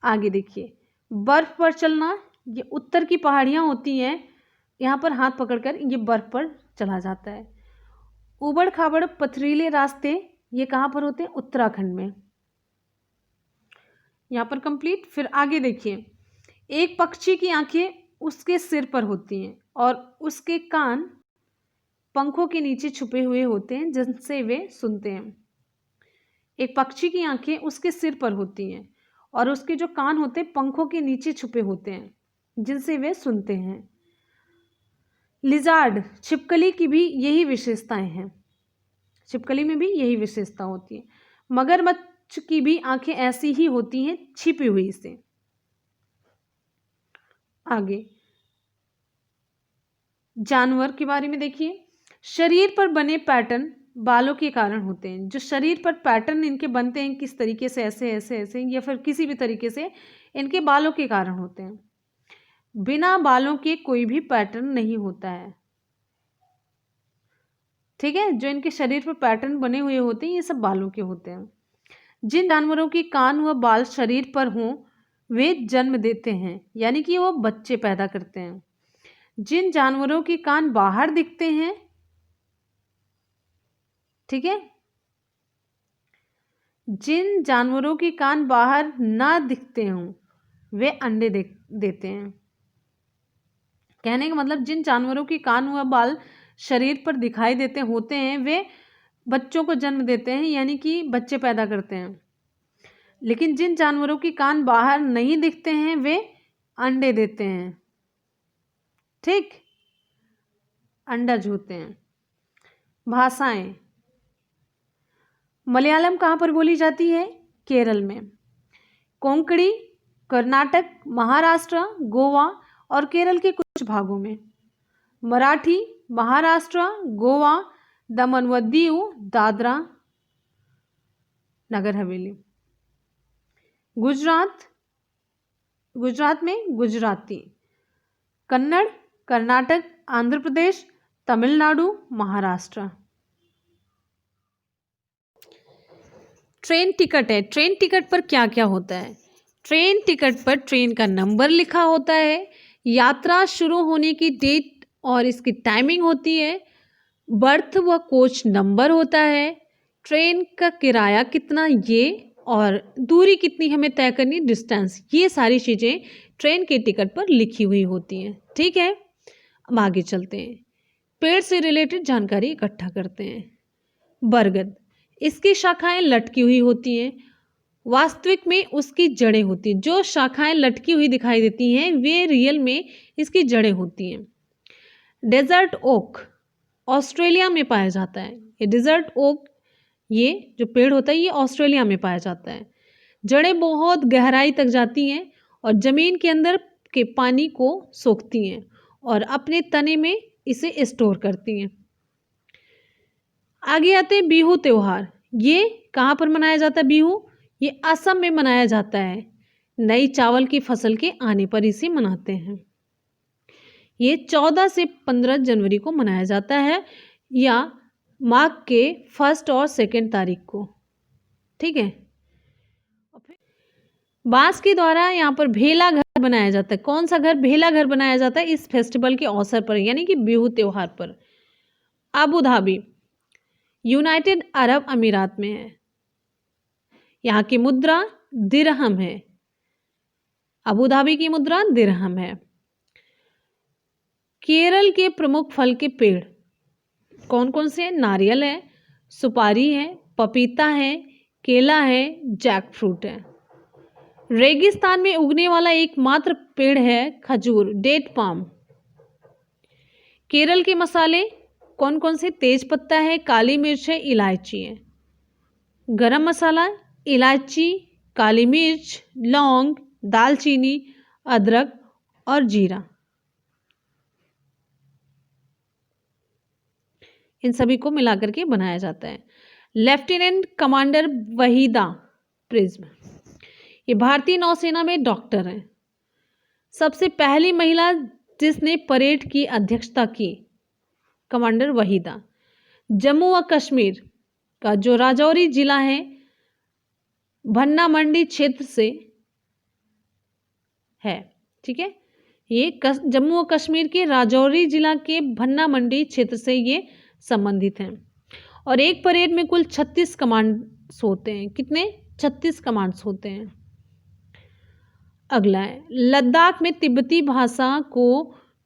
Speaker 2: आगे देखिए बर्फ पर चलना, ये उत्तर की पहाड़ियाँ होती हैं, यहाँ पर हाथ पकड़कर ये बर्फ पर चला जाता है। उबड़ खाबड़ पथरीले रास्ते, ये कहाँ पर होते हैं? उत्तराखंड में। यहाँ पर कंप्लीट। फिर आगे देखिए, एक पक्षी की आंखें उसके सिर पर होती हैं और उसके कान पंखों के नीचे छुपे हुए होते हैं जिनसे वे सुनते हैं। एक पक्षी की आंखें उसके सिर पर होती हैं और उसके जो कान होते हैं पंखों के नीचे छुपे होते हैं जिनसे वे सुनते हैं। लिजार्ड, छिपकली की भी यही विशेषताएं हैं, छिपकली में भी यही विशेषता होती है। मगरमच्छ की भी आंखें ऐसी ही होती हैं, छिपी हुई से। आगे जानवर के बारे में देखिए, शरीर पर बने पैटर्न बालों के कारण होते हैं। जो शरीर पर पैटर्न इनके बनते हैं किस तरीके से, ऐसे ऐसे ऐसे या फिर किसी भी तरीके से, इनके बालों के कारण होते हैं। बिना बालों के कोई भी पैटर्न नहीं होता है, ठीक है। जो इनके शरीर पर पैटर्न बने हुए होते हैं ये सब बालों के होते हैं। जिन जानवरों के कान व बाल शरीर पर हों वे जन्म देते हैं, यानी कि वो बच्चे पैदा करते हैं। जिन जानवरों के कान बाहर दिखते हैं, ठीक है, जिन जानवरों के कान बाहर ना दिखते हों वे अंडे देते हैं। कहने का मतलब जिन जानवरों के कान व बाल शरीर पर दिखाई देते होते हैं वे बच्चों को जन्म देते हैं, यानी कि बच्चे पैदा करते हैं। लेकिन जिन जानवरों के कान बाहर नहीं दिखते हैं वे अंडे देते हैं, ठीक, अंडज होते हैं। भाषाएं, मलयालम कहाँ पर बोली जाती है? केरल में। कोंकणी कर्नाटक, महाराष्ट्र, गोवा और केरल के कुछ भागों में। मराठी महाराष्ट्र, गोवा, दमन व दीव, दादरा नगर हवेली। गुजरात में गुजराती। कन्नड़ कर्नाटक, आंध्र प्रदेश, तमिलनाडु, महाराष्ट्र। ट्रेन टिकट है, ट्रेन टिकट पर क्या क्या होता है? ट्रेन टिकट पर ट्रेन का नंबर लिखा होता है, यात्रा शुरू होने की डेट और इसकी टाइमिंग होती है, बर्थ व कोच नंबर होता है, ट्रेन का किराया कितना ये, और दूरी कितनी हमें तय करनी, डिस्टेंस, ये सारी चीज़ें ट्रेन के टिकट पर लिखी हुई होती हैं, ठीक है। अब आगे चलते हैं, पेड़ से रिलेटेड जानकारी इकट्ठा करते हैं। बरगद, इसकी शाखाएं लटकी हुई होती हैं, वास्तविक में उसकी जड़ें होती हैं। जो शाखाएं लटकी हुई दिखाई देती हैं वे रियल में इसकी जड़ें होती हैं। डेजर्ट ओक ऑस्ट्रेलिया में पाया जाता है। ये डेजर्ट ओक, ये जो पेड़ होता है ये ऑस्ट्रेलिया में पाया जाता है। जड़ें बहुत गहराई तक जाती हैं और ज़मीन के अंदर के पानी को सोखती हैं और अपने तने में इसे स्टोर करती हैं। आगे आते हैं बिहू त्योहार। ये कहाँ पर मनाया जाता है? बिहू ये असम में मनाया जाता है। नई चावल की फसल के आने पर इसे मनाते हैं। ये 14 से 15 जनवरी को मनाया जाता है या माघ के 1 और 2 तारीख को, ठीक है। बांस के द्वारा यहाँ पर भेला घर बनाया जाता है। कौन सा घर? भेला घर बनाया जाता है इस फेस्टिवल के अवसर पर, यानी कि बिहू त्योहार पर। अबू धाबी यूनाइटेड अरब अमीरात में है। यहाँ की मुद्रा दिरहम है। अबू धाबी की मुद्रा दिरहम है। केरल के प्रमुख फल के पेड़ कौन कौन से? नारियल है, सुपारी है, पपीता है, केला है, जैक फ्रूट है। रेगिस्तान में उगने वाला एकमात्र पेड़ है खजूर, डेट पाम। केरल के मसाले कौन कौन से? तेज पत्ता है, काली मिर्च है, इलायची है। गरम मसाला इलायची, काली मिर्च, लौंग, दालचीनी, अदरक और जीरा, इन सभी को मिलाकर के बनाया जाता है। लेफ्टिनेंट कमांडर वहीदा प्रिज्म, ये भारतीय नौसेना में डॉक्टर हैं। सबसे पहली महिला जिसने परेड की अध्यक्षता की, कमांडर वहीदा। जम्मू व कश्मीर का जो राजौरी जिला है, भन्ना मंडी क्षेत्र से है, ठीक है। ये जम्मू व कश्मीर के राजौरी जिला के भन्ना मंडी क्षेत्र से ये संबंधित हैं। और एक परेड में कुल 36 कमांड्स होते हैं। कितने? 36 कमांड्स होते हैं। अगला है, लद्दाख में तिब्बती भाषा को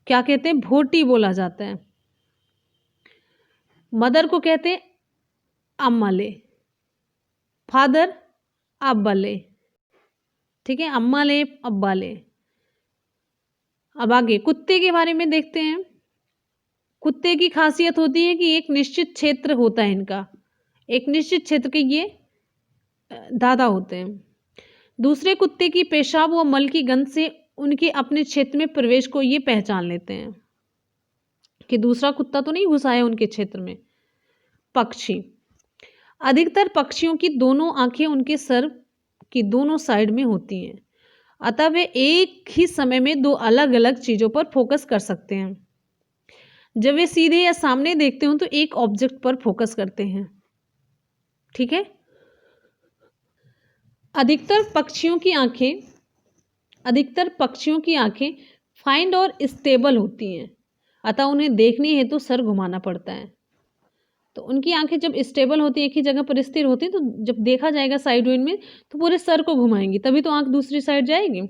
Speaker 2: क्या कहते हैं? भोटी बोला जाता है। मदर को कहते हैं अम्माले, फादर अब्बाले, ठीक है, अम्माले अब्बाले। अब आगे कुत्ते के बारे में देखते हैं। कुत्ते की खासियत होती है कि एक निश्चित क्षेत्र होता है इनका, एक निश्चित क्षेत्र के ये दादा होते हैं। दूसरे कुत्ते की पेशाब व मल की गंध से उनके अपने क्षेत्र में प्रवेश को ये पहचान लेते हैं कि दूसरा कुत्ता तो नहीं घुसा है उनके क्षेत्र में। पक्षी, अधिकतर पक्षियों की दोनों आंखें उनके सर की दोनों साइड में होती हैं, अतः वे एक ही समय में दो अलग अलग चीज़ों पर फोकस कर सकते हैं। जब वे सीधे या सामने देखते हो तो एक ऑब्जेक्ट पर फोकस करते हैं, ठीक है। अधिकतर पक्षियों की आंखें फाइंड और स्टेबल होती हैं, अतः उन्हें देखने हेतु सर घुमाना पड़ता है। तो उनकी आंखें जब स्टेबल होती है, एक ही जगह पर स्थिर होती है, तो जब देखा जाएगा साइड विंड में तो पूरे सर को घुमाएंगी, तभी तो आंख दूसरी साइड जाएगी।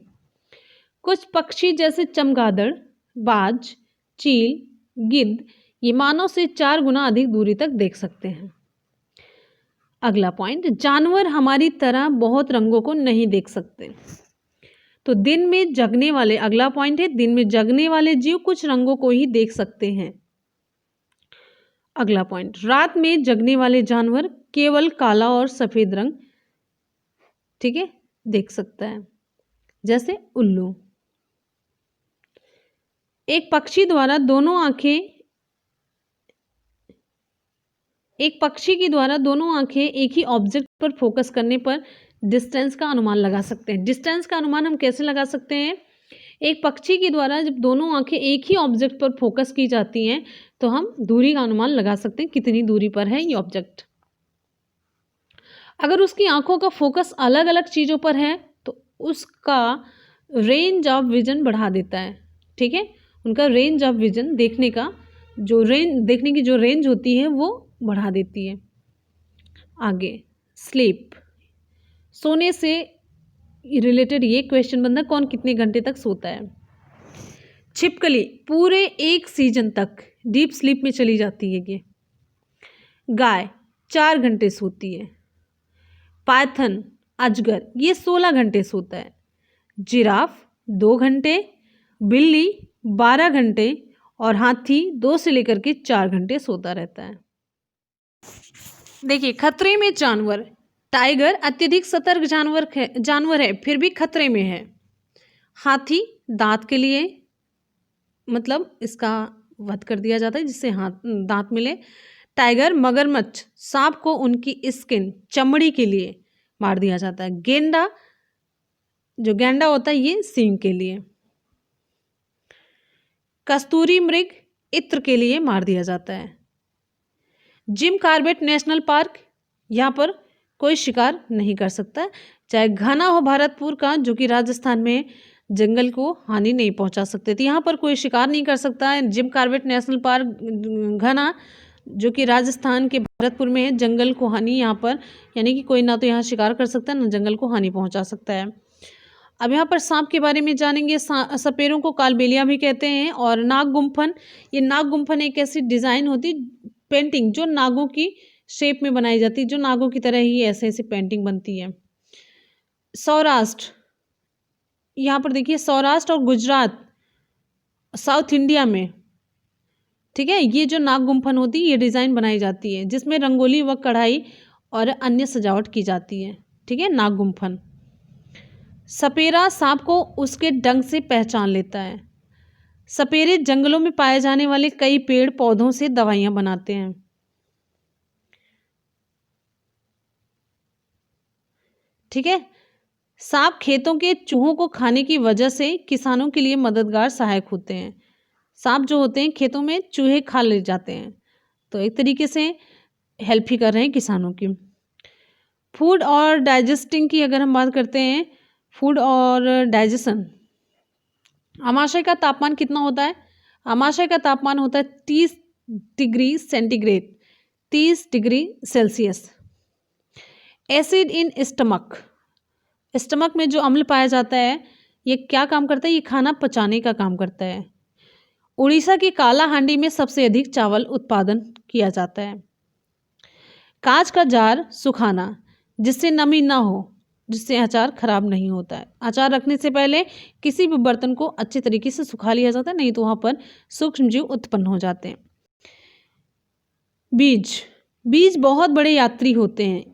Speaker 2: कुछ पक्षी जैसे चमगादड़, बाज, चील, गिद्ध ये मानव से 4 गुना अधिक दूरी तक देख सकते हैं। अगला पॉइंट, जानवर हमारी तरह बहुत रंगों को नहीं देख सकते। तो दिन में जगने वाले, अगला पॉइंट है, दिन में जगने वाले जीव कुछ रंगों को ही देख सकते हैं। अगला पॉइंट, रात में जगने वाले जानवर केवल काला और सफेद रंग, ठीक है, देख सकता है, जैसे उल्लू। एक पक्षी की द्वारा दोनों आंखें एक ही ऑब्जेक्ट पर फोकस करने पर डिस्टेंस का अनुमान लगा सकते हैं। डिस्टेंस का अनुमान हम कैसे लगा सकते हैं? एक पक्षी के द्वारा जब दोनों आंखें एक ही ऑब्जेक्ट पर फोकस की जाती हैं तो हम दूरी का अनुमान लगा सकते हैं, कितनी दूरी पर है ये ऑब्जेक्ट। अगर उसकी आंखों का फोकस अलग अलग चीज़ों पर है तो उसका रेंज ऑफ विजन बढ़ा देता है, ठीक है। उनका रेंज ऑफ विजन देखने की जो रेंज होती है वो बढ़ा देती है। आगे स्लीप, सोने से रिलेटेड ये क्वेश्चन बनता है, कौन कितने घंटे तक सोता है। छिपकली पूरे एक सीजन तक डीप स्लीप में चली जाती है ये। गाय 4 घंटे सोती है। पाइथन, अजगर ये 16 घंटे सोता है। जिराफ 2 घंटे, बिल्ली 12 घंटे और हाथी 2 से लेकर के 4 घंटे सोता रहता है। देखिए खतरे में जानवर, टाइगर अत्यधिक सतर्क जानवर है फिर भी खतरे में है। हाथी दांत के लिए, मतलब इसका वध कर दिया जाता है जिससे दांत मिले। टाइगर, मगरमच्छ, सांप को उनकी स्किन, चमड़ी के लिए मार दिया जाता है। गेंडा, जो गैंडा होता है ये सींग के लिए। कस्तूरी मृग इत्र के लिए मार दिया जाता है। जिम कॉर्बेट नेशनल पार्क, यहाँ पर कोई शिकार नहीं कर सकता, चाहे घना हो भरतपुर का जो कि राजस्थान में, जंगल को हानि नहीं पहुंचा सकते थे, यहाँ पर कोई शिकार नहीं कर सकता है। जिम कॉर्बेट नेशनल पार्क घना जो कि राजस्थान के भरतपुर में है, जंगल को हानि यहाँ पर, यानी कि कोई ना तो यहाँ शिकार कर सकता है ना जंगल को हानि पहुंचा सकता है। अब यहाँ पर सांप के बारे में जानेंगे। सपेरों को कालबेलिया भी कहते हैं। और नागगुम्फन, ये नागगुम्फन एक ऐसी डिज़ाइन होती, पेंटिंग जो नागों की शेप में बनाई जाती है, जो नागों की तरह ही ऐसे ऐसे पेंटिंग बनती है। सौराष्ट्र, यहाँ पर देखिए सौराष्ट्र और गुजरात, साउथ इंडिया में, ठीक है, ये जो नागगुम्फन होती है ये डिज़ाइन बनाई जाती है जिसमें रंगोली व कढ़ाई और अन्य सजावट की जाती है, ठीक है, नागगुम्फन। सपेरा सांप को उसके डंक से पहचान लेता है। सपेरे जंगलों में पाए जाने वाले कई पेड़ पौधों से दवाइयाँ बनाते हैं। ठीक है। सांप खेतों के चूहों को खाने की वजह से किसानों के लिए मददगार सहायक होते हैं। सांप जो होते हैं खेतों में चूहे खा ले जाते हैं, तो एक तरीके से हेल्प ही कर रहे हैं किसानों की। फूड और डाइजेस्टिंग की अगर हम बात करते हैं, फूड और डाइजेशन, अमाशय का तापमान कितना होता है? अमाशय का तापमान होता है 30 degree centigrade, 30 degree Celsius. Acid in stomach, stomach में जो अम्ल पाया जाता है ये क्या काम करता है? ये खाना पचाने का काम करता है। उड़ीसा की काला हांडी में सबसे अधिक चावल उत्पादन किया जाता है। कांच का जार सुखाना, जिससे नमी ना हो, जिससे अचार खराब नहीं होता है। अचार रखने से पहले किसी भी बर्तन को अच्छे तरीके से सुखा लिया जाता है, नहीं तो वहाँ पर सूक्ष्म जीव उत्पन्न हो जाते हैं। बीज, बीज बहुत बड़े यात्री होते हैं।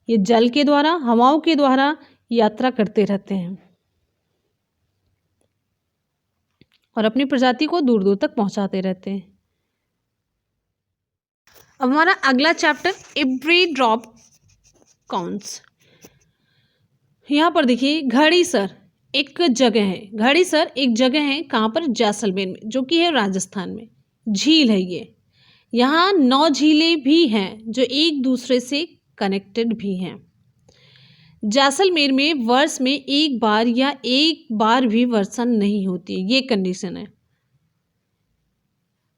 Speaker 2: ये जल के द्वारा, हवाओं के द्वारा यात्रा करते रहते हैं और अपनी प्रजाति को दूर दूर तक पहुंचाते रहते हैं। अब हमारा अगला चैप्टर, एवरी ड्रॉप काउंट्स। यहाँ पर देखिए घड़ीसर एक जगह है, घड़ीसर एक जगह है, कहाँ पर? जैसलमेर में, जो कि है राजस्थान में। झील है ये। यहाँ 9 झीलें भी हैं जो एक दूसरे से कनेक्टेड भी हैं। जैसलमेर में वर्ष में एक बार या एक बार भी वर्षा नहीं होती, ये कंडीशन है।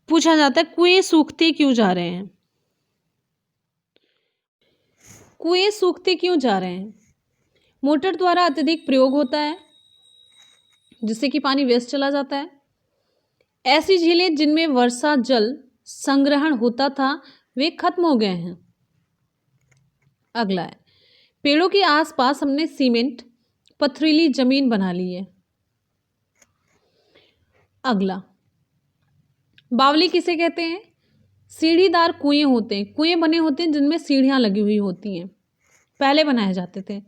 Speaker 2: पूछा जाता है कुएं सूखते क्यों जा रहे हैं? कुएं सूखते क्यों जा रहे हैं? मोटर द्वारा अत्यधिक प्रयोग होता है जिससे कि पानी वेस्ट चला जाता है। ऐसी झीलें जिनमें वर्षा जल संग्रहण होता था वे खत्म हो गए हैं। अगला है, पेड़ों के आसपास हमने सीमेंट पथरीली जमीन बना ली है। अगला, बावली किसे कहते हैं? सीढ़ीदार कुएं होते हैं, कुएं बने होते हैं जिनमें सीढ़ियां लगी हुई होती हैं, पहले बनाए जाते थे।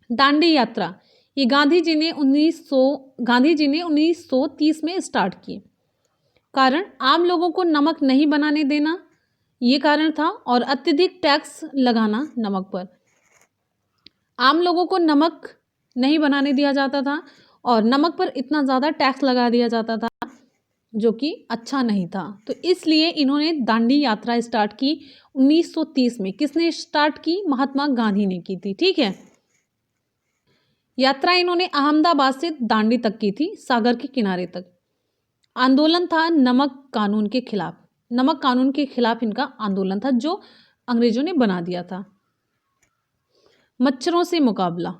Speaker 2: दांडी यात्रा, ये गांधी जी ने 1930 में स्टार्ट की। कारण आम लोगों को नमक नहीं बनाने देना, ये कारण था, और अत्यधिक टैक्स लगाना नमक पर। आम लोगों को नमक नहीं बनाने दिया जाता था और नमक पर इतना ज़्यादा टैक्स लगा दिया जाता था जो कि अच्छा नहीं था, तो इसलिए इन्होंने दांडी यात्रा स्टार्ट की 1930 में। किसने स्टार्ट की? महात्मा गांधी ने की थी। ठीक है, यात्रा इन्होंने अहमदाबाद से दांडी तक की थी, सागर के किनारे तक। आंदोलन था नमक कानून के खिलाफ, नमक कानून के खिलाफ इनका आंदोलन था जो अंग्रेजों ने बना दिया था। मच्छरों से मुकाबला,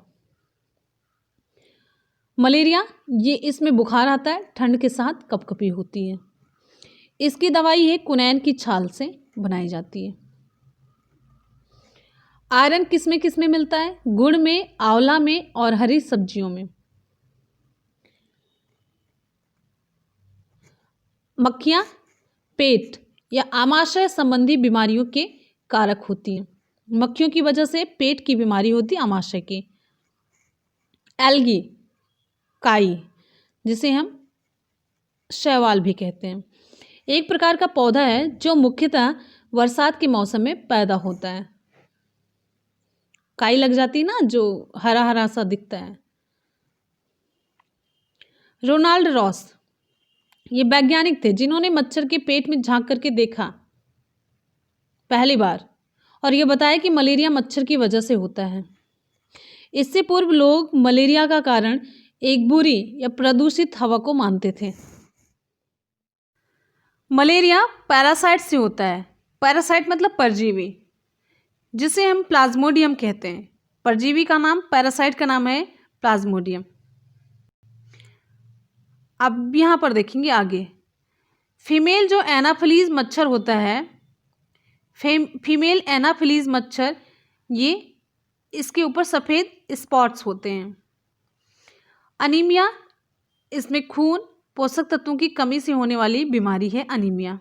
Speaker 2: मलेरिया, ये इसमें बुखार आता है, ठंड के साथ कपकपी होती है। इसकी दवाई है कुनैन की छाल से बनाई जाती है। आयरन किस में मिलता है? गुड़ में, आंवला में और हरी सब्जियों में। मक्खियां पेट या आमाशय संबंधी बीमारियों के कारक होती हैं। मक्खियों की वजह से पेट की बीमारी होती है, आमाशय की। एल्गी, काई, जिसे हम शैवाल भी कहते हैं, एक प्रकार का पौधा है जो मुख्यतः बरसात के मौसम में पैदा होता है। काई लग जाती है ना, जो हरा हरा सा दिखता है। रोनाल्ड रॉस, ये वैज्ञानिक थे जिन्होंने मच्छर के पेट में झांक करके देखा पहली बार, और ये बताया कि मलेरिया मच्छर की वजह से होता है। इससे पूर्व लोग मलेरिया का कारण एक बुरी या प्रदूषित हवा को मानते थे। मलेरिया पैरासाइट से होता है। पैरासाइट मतलब परजीवी, जिसे हम प्लाज्मोडियम कहते हैं। परजीवी का नाम, पैरासाइट का नाम है प्लाज्मोडियम। अब यहाँ पर देखेंगे आगे, फीमेल जो एनाफिलीज मच्छर होता है, फीमेल एनाफिलीज मच्छर, ये इसके ऊपर सफ़ेद स्पॉट्स होते हैं। अनीमिया, इसमें खून पोषक तत्वों की कमी से होने वाली बीमारी है अनीमिया।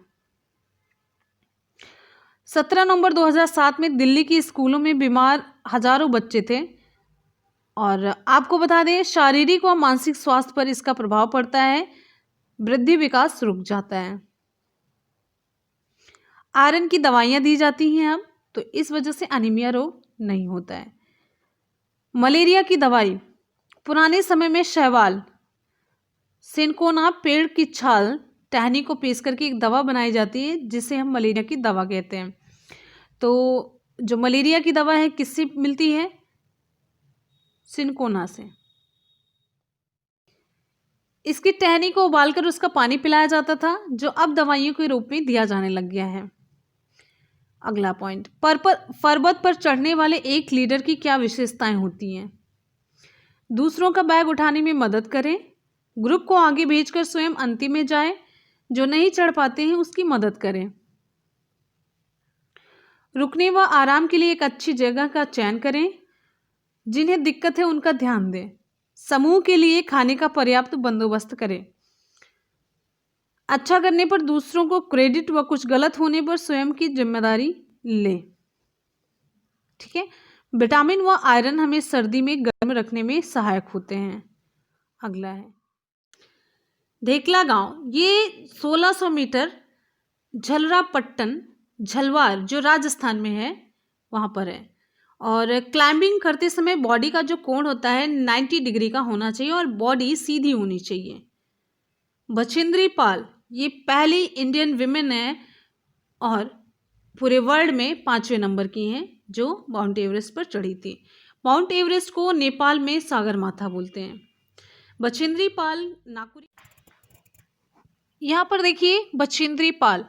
Speaker 2: 17 नवंबर 2007 में दिल्ली की स्कूलों में बीमार हजारों बच्चे थे। और आपको बता दें, शारीरिक व मानसिक स्वास्थ्य पर इसका प्रभाव पड़ता है, वृद्धि विकास रुक जाता है। आयरन की दवाइयाँ दी जाती हैं अब, तो इस वजह से अनीमिया रोग नहीं होता है। मलेरिया की दवाई, पुराने समय में शैवाल, सिनकोना पेड़ की छाल, टहनी को पीस करके एक दवा बनाई जाती है जिसे हम मलेरिया की दवा कहते हैं। तो जो मलेरिया की दवा है किससे मिलती है? सिनकोना से। इसकी टहनी को उबालकर उसका पानी पिलाया जाता था, जो अब दवाइयों के रूप में दिया जाने लग गया है। अगला पॉइंट, पर्वत पर चढ़ने वाले एक लीडर की क्या विशेषताएं होती हैं? दूसरों का बैग उठाने में मदद करें, ग्रुप को आगे भेजकर स्वयं अंतिम में जाए, जो नहीं चढ़ पाते हैं उसकी मदद करें, रुकने व आराम के लिए एक अच्छी जगह का चयन करें, जिन्हें दिक्कत है उनका ध्यान दें, समूह के लिए खाने का पर्याप्त बंदोबस्त करें, अच्छा करने पर दूसरों को क्रेडिट व कुछ गलत होने पर स्वयं की जिम्मेदारी लें। ठीक है। विटामिन व आयरन हमें सर्दी में गर्म रखने में सहायक होते हैं। अगला है धेकला गांव, ये 1600 मीटर झलरापट्टन झलवार जो राजस्थान में है वहाँ पर है। और क्लाइंबिंग करते समय बॉडी का जो कोण होता है 90 डिग्री का होना चाहिए और बॉडी सीधी होनी चाहिए। बछेंद्री पाल, ये पहली इंडियन विमेन है और पूरे वर्ल्ड में 5वें नंबर की हैं जो माउंट एवरेस्ट पर चढ़ी थी। माउंट एवरेस्ट को नेपाल में सागरमाथा बोलते हैं। बछेंद्री पाल नाकुरी, यहाँ पर देखिए बछेंद्री पाल,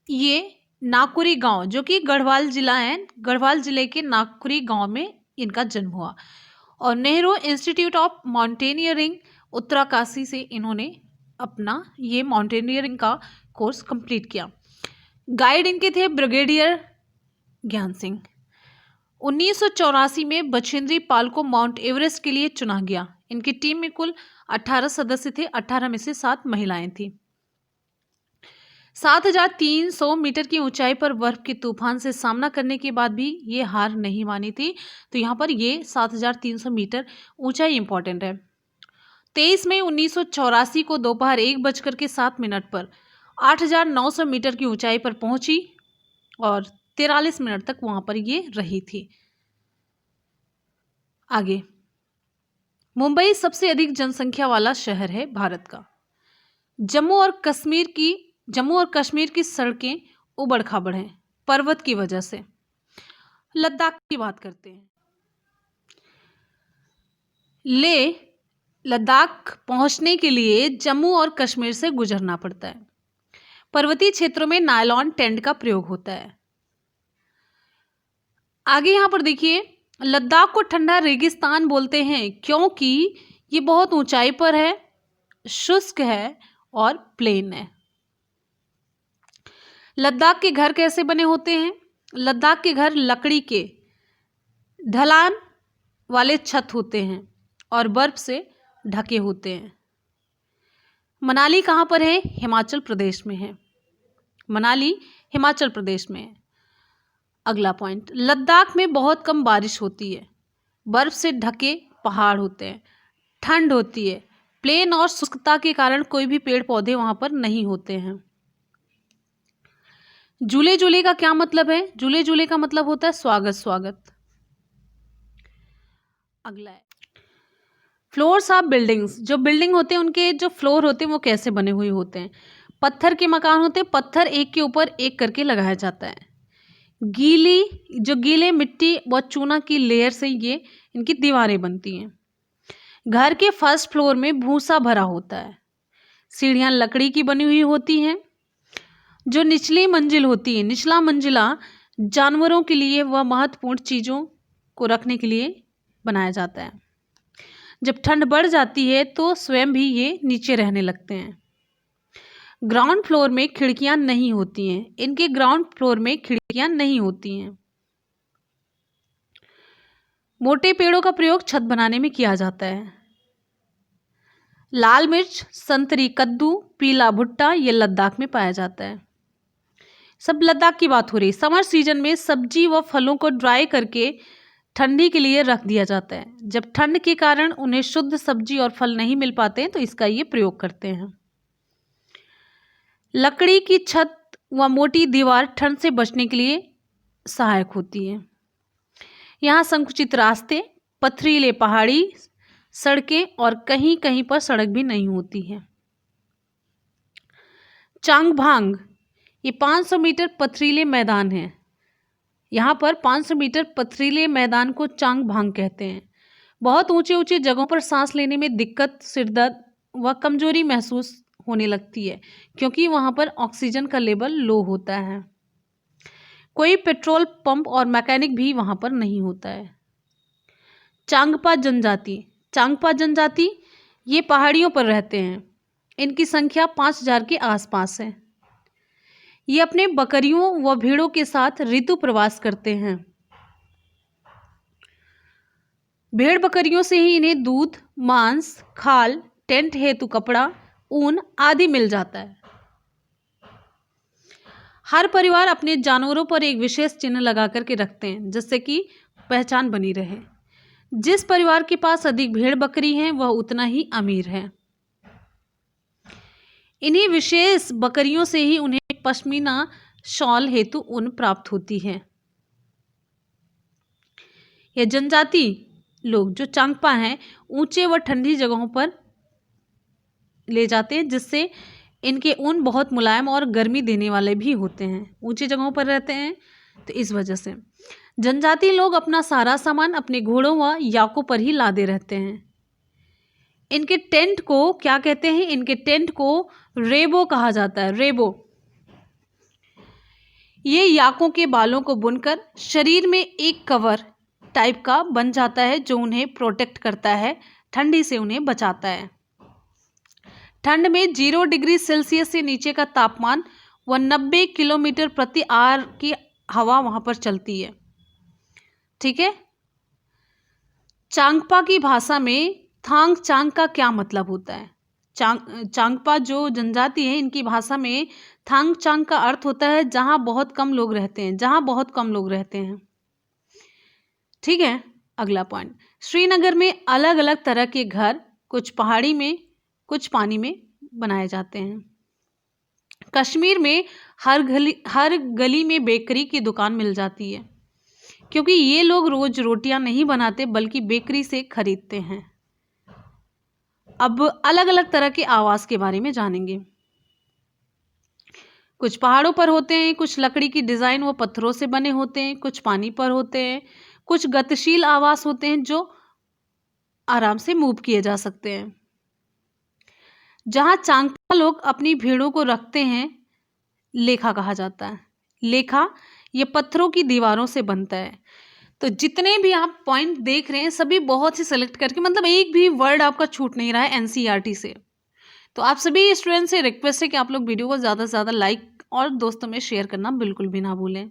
Speaker 2: ये नाकुरी गांव जो कि गढ़वाल जिला है, गढ़वाल जिले के नाकुरी गांव में इनका जन्म हुआ और Nehru institute of mountaineering Uttarkashi से इन्होंने अपना ये माउंटेनियरिंग का कोर्स कंप्लीट किया। गाइड इनके थे ब्रिगेडियर ज्ञान सिंह। 1984 में बछेंद्री पाल को माउंट एवरेस्ट के लिए चुना गया। इनकी टीम में कुल 18 सदस्य थे, 18 में से 7 महिलाएं थी। 7300 मीटर की ऊंचाई पर बर्फ के तूफान से सामना करने के बाद भी ये हार नहीं मानी थी। तो यहाँ पर ये 7300 मीटर ऊंचाई इंपॉर्टेंट है। 23 मई 1984 को दोपहर 1:07 पर 8900 मीटर की ऊंचाई पर पहुंची और 43 मिनट तक वहां पर ये रही थी। आगे, मुंबई सबसे अधिक जनसंख्या वाला शहर है भारत का। जम्मू और कश्मीर की सड़कें उबड़ खाबड़ हैं पर्वत की वजह से। लद्दाख की बात करते हैं। लद्दाख पहुंचने के लिए जम्मू और कश्मीर से गुजरना पड़ता है। पर्वतीय क्षेत्रों में नायलॉन टेंट का प्रयोग होता है। आगे यहां पर देखिए, लद्दाख को ठंडा रेगिस्तान बोलते हैं क्योंकि ये बहुत ऊंचाई पर है, शुष्क है और प्लेन है। लद्दाख के घर कैसे बने होते हैं? लद्दाख के घर लकड़ी के ढलान वाले छत होते हैं और बर्फ से ढके होते हैं। मनाली कहाँ पर है? हिमाचल प्रदेश में है। मनाली हिमाचल प्रदेश में है। अगला पॉइंट, लद्दाख में बहुत कम बारिश होती है, बर्फ से ढके पहाड़ होते हैं, ठंड होती है, प्लेन और शुष्कता के कारण कोई भी पेड़ पौधे वहां पर नहीं होते हैं। जूले जूले का क्या मतलब है? जूले जूले का मतलब होता है स्वागत स्वागत। अगला है फ्लोर्स ऑफ बिल्डिंग्स। जो बिल्डिंग होते हैं उनके जो फ्लोर होते हैं वो कैसे बने हुए होते हैं? पत्थर के मकान होते हैं, पत्थर एक के ऊपर एक करके लगाया जाता है। गीले मिट्टी व चूना की लेयर से ये इनकी दीवारें बनती हैं। घर के फर्स्ट फ्लोर में भूसा भरा होता है। सीढ़ियाँ लकड़ी की बनी हुई होती हैं। जो निचली मंजिल होती है, निचला मंजिला जानवरों के लिए व महत्वपूर्ण चीज़ों को रखने के लिए बनाया जाता है। जब ठंड बढ़ जाती है तो स्वयं भी ये नीचे रहने लगते हैं। ग्राउंड फ्लोर में खिड़कियां नहीं होती हैं। इनके ग्राउंड फ्लोर में खिड़कियां नहीं होती हैं। मोटे पेड़ों का प्रयोग छत बनाने में किया जाता है। लाल मिर्च, संतरी, कद्दू, पीला भुट्टा ये लद्दाख में पाया जाता है। सब लद्दाख की बात हो रही। समर सीजन में सब्जी व फलों को ड्राई करके ठंडी के लिए रख दिया जाता है। जब ठंड के कारण उन्हें शुद्ध सब्जी और फल नहीं मिल पाते हैं तो इसका ये प्रयोग करते हैं। लकड़ी की छत व मोटी दीवार ठंड से बचने के लिए सहायक होती है। यहाँ संकुचित रास्ते, पथरीले पहाड़ी सड़कें और कहीं कहीं पर सड़क भी नहीं होती है। चांगभांग, ये 500 मीटर पथरीले मैदान है। यहाँ पर 500 मीटर पथरीले मैदान को चांगभांग कहते हैं। बहुत ऊंचे ऊंचे जगहों पर सांस लेने में दिक्कत, सिरदर्द व कमजोरी महसूस होने लगती है क्योंकि वहाँ पर ऑक्सीजन का लेवल लो होता है। कोई पेट्रोल पंप और मैकेनिक भी वहाँ पर नहीं होता है। चांगपा जनजाति, चांगपा जनजाति ये पहाड़ियों पर रहते हैं। इनकी संख्या 5000 के आसपास है। ये अपने बकरियों व भेड़ों के साथ ऋतु प्रवास करते हैं। भेड़ बकरियों से ही इन्हें दूध, मांस, खाल, टेंट हेतु कपड़ा, ऊन आदि मिल जाता है। हर परिवार अपने जानवरों पर एक विशेष चिन्ह लगा करके रखते हैं जिससे कि पहचान बनी रहे। जिस परिवार के पास अधिक भेड़ बकरी हैं वह उतना ही अमीर है। इन्हीं विशेष बकरियों से ही उन्हें पश्मीना शॉल हेतु ऊन प्राप्त होती है। यह जनजाति लोग जो चांगपा हैं ऊंचे व ठंडी जगहों पर ले जाते हैं जिससे इनके ऊन बहुत मुलायम और गर्मी देने वाले भी होते हैं। ऊंची जगहों पर रहते हैं तो इस वजह से जनजाति लोग अपना सारा सामान अपने घोड़ों व याकों पर ही लादे रहते हैं। इनके टेंट को क्या कहते हैं? इनके टेंट को रेबो कहा जाता है। रेबो ये याकों के बालों को बुनकर शरीर में एक कवर टाइप का बन जाता है जो उन्हें प्रोटेक्ट करता है, ठंडी से उन्हें बचाता है। ठंड में 0 डिग्री सेल्सियस से नीचे का तापमान व 90 किलोमीटर प्रति आवर की हवा वहां पर चलती है। ठीक है। चांगपा की भाषा में थांग चांग का क्या मतलब होता है? चांगपा जो जनजाति है इनकी भाषा में थांग चांग का अर्थ होता है जहां बहुत कम लोग रहते हैं, जहां बहुत कम लोग रहते हैं। ठीक है। अगला पॉइंट, श्रीनगर में अलग अलग तरह के घर कुछ पहाड़ी में कुछ पानी में बनाए जाते हैं। कश्मीर में हर गली में बेकरी की दुकान मिल जाती है क्योंकि ये लोग रोज रोटियां नहीं बनाते बल्कि बेकरी से खरीदते हैं। अब अलग अलग तरह के आवास के बारे में जानेंगे। कुछ पहाड़ों पर होते हैं, कुछ लकड़ी की डिजाइन व पत्थरों से बने होते हैं, कुछ पानी पर होते हैं, कुछ गतिशील आवास होते हैं जो आराम से मूव किए जा सकते हैं। जहां चांगपा लोग अपनी भेड़ों को रखते हैं लेखा कहा जाता है। लेखा ये पत्थरों की दीवारों से बनता है। तो जितने भी आप पॉइंट देख रहे हैं सभी बहुत ही सेलेक्ट करके, मतलब एक भी वर्ड आपका छूट नहीं रहा है एनसीईआरटी से। तो आप सभी स्टूडेंट से रिक्वेस्ट है कि आप लोग वीडियो को ज़्यादा से ज़्यादा लाइक और दोस्तों में शेयर करना बिल्कुल भी ना भूलें।